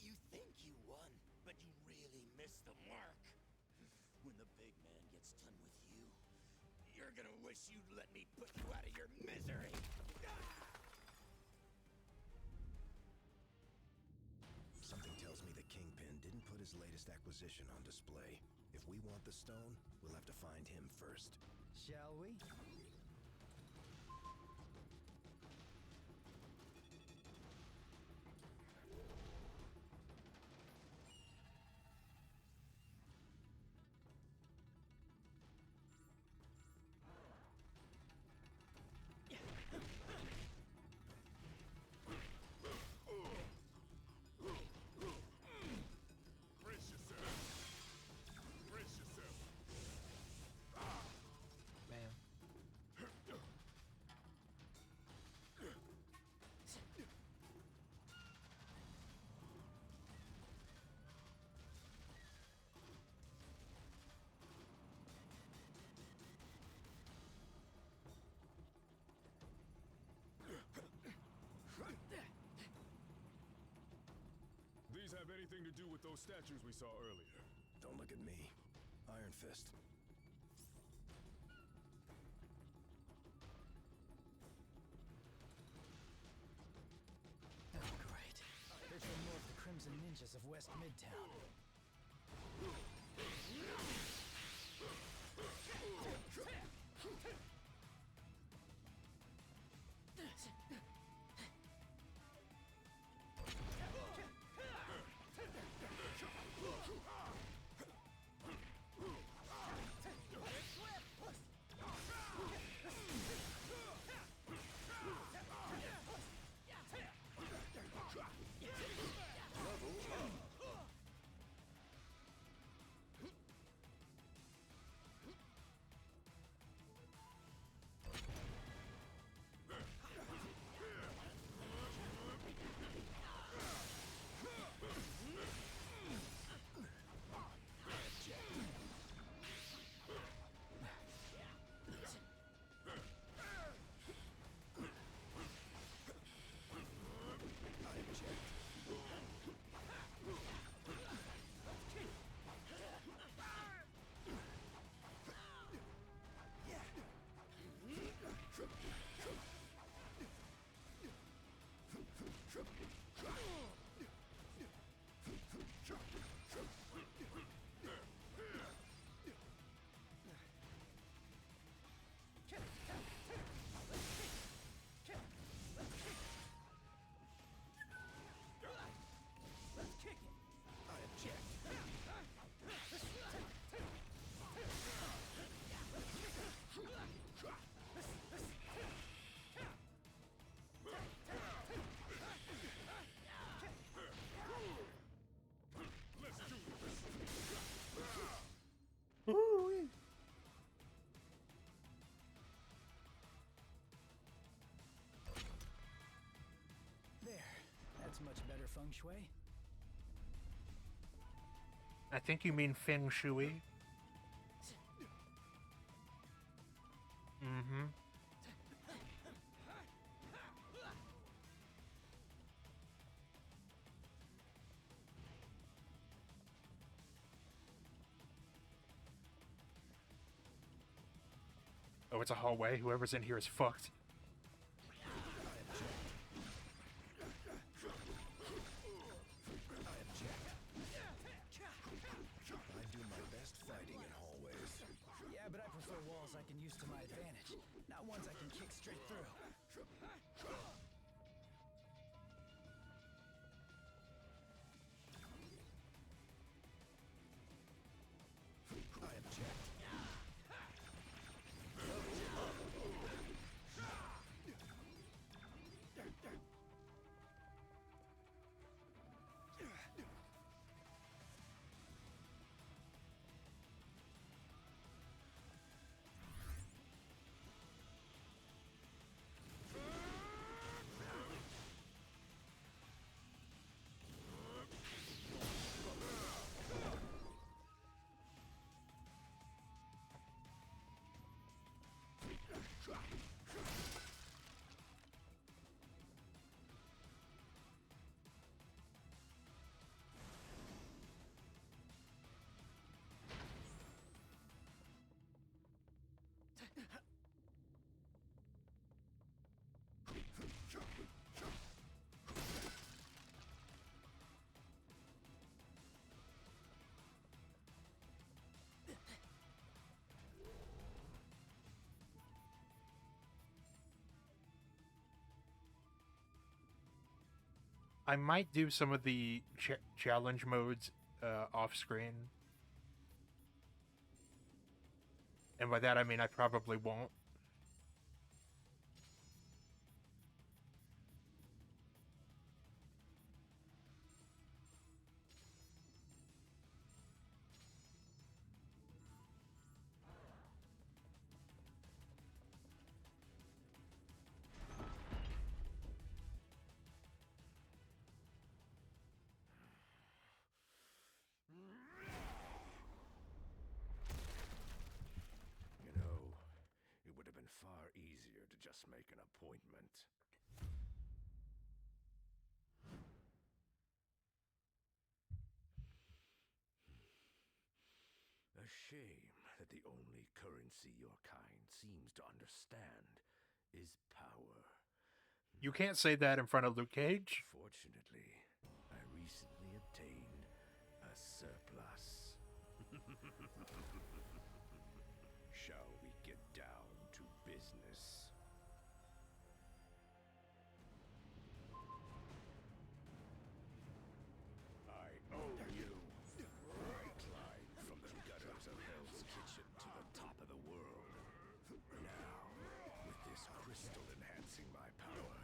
You think you won, but you really missed the mark. When the big man gets done with you, you're gonna wish you'd let me put you out of your misery. Something tells me the Kingpin didn't put his latest acquisition on display. If we want the stone, we'll have to find him first. Shall we? Brace yourself. Brace yourself. Man. These have anything to do with those statues we saw earlier? Don't look at me. Iron Fist. Oh, great. There's no more of the Crimson Ninjas of West Midtown. That's much better feng shui. I think you mean Feng Shui. Mm-hmm. Oh, it's a hallway. Whoever's in here is fucked. Yeah, but I prefer walls I can use to my advantage, not Not ones I can kick straight through. I object. I might do some of the challenge modes off screen. And by that I mean I probably won't. You know, it would have been far easier to just make an appointment. A shame that the only currency your kind seems to understand is power. You can't say that in front of Luke Cage. Fortunately, I recently obtained a surplus. Shall we get down to business? I owe you. Climb from the gutters of Hell's Kitchen to the top of the world. Now, with this crystal enhancing my power,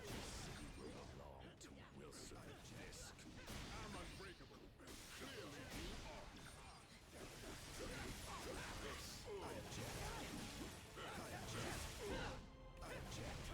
this city will belong to Wilson Fisk. I'm unbreakable. Clearly you are. I object. I object. I object.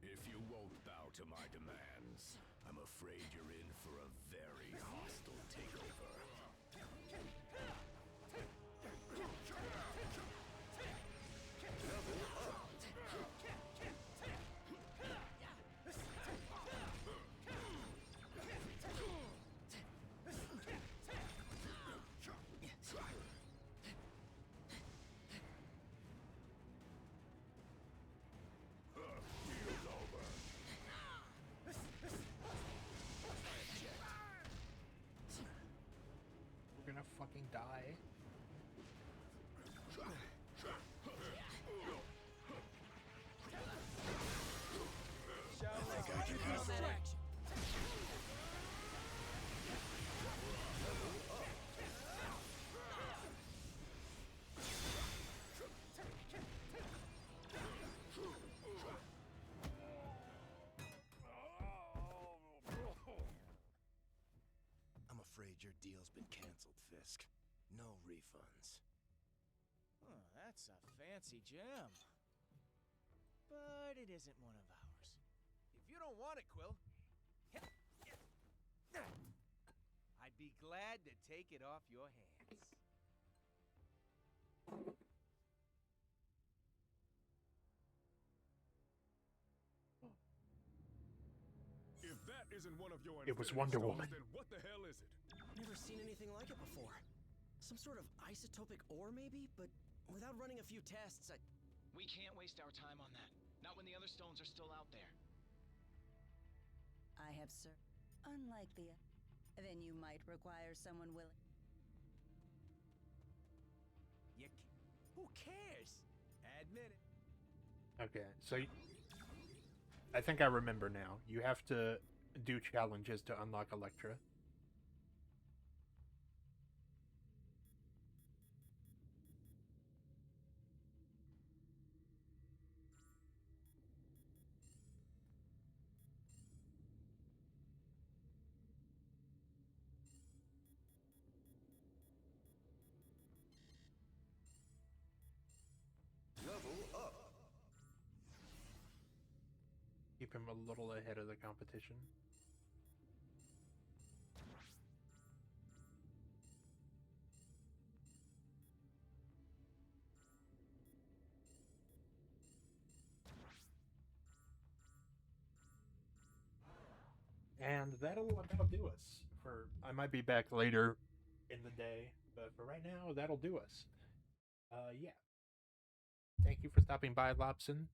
If you won't bow to my demands, I'm afraid you're in for a very hostile takeover. Deal's over. We're gonna fucking die. I think I can handle it. I'm afraid your deal's been canceled, Fisk. No refunds. Oh, that's a fancy gem. But it isn't one of ours. If you don't want it, Quill, I'd be glad to take it off your hands. If that isn't one of your It was Infinity Wonder Stones, Woman. then what the hell is it? Never seen anything like it before. Some sort of isotopic ore, maybe? But without running a few tests, We can't waste our time on that. Not when the other stones are still out there. I have, sir. Unlike the... Then you might require someone willing... Who cares? Admit it. Okay, so I think I remember now. You have to do challenges to unlock Electra. Level up. Keep him a little ahead of the competition. And that'll do us. I might be back later in the day, but for right now, that'll do us. Yeah. Thank you for stopping by, Lobson.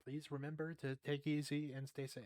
Please remember to take easy and stay safe.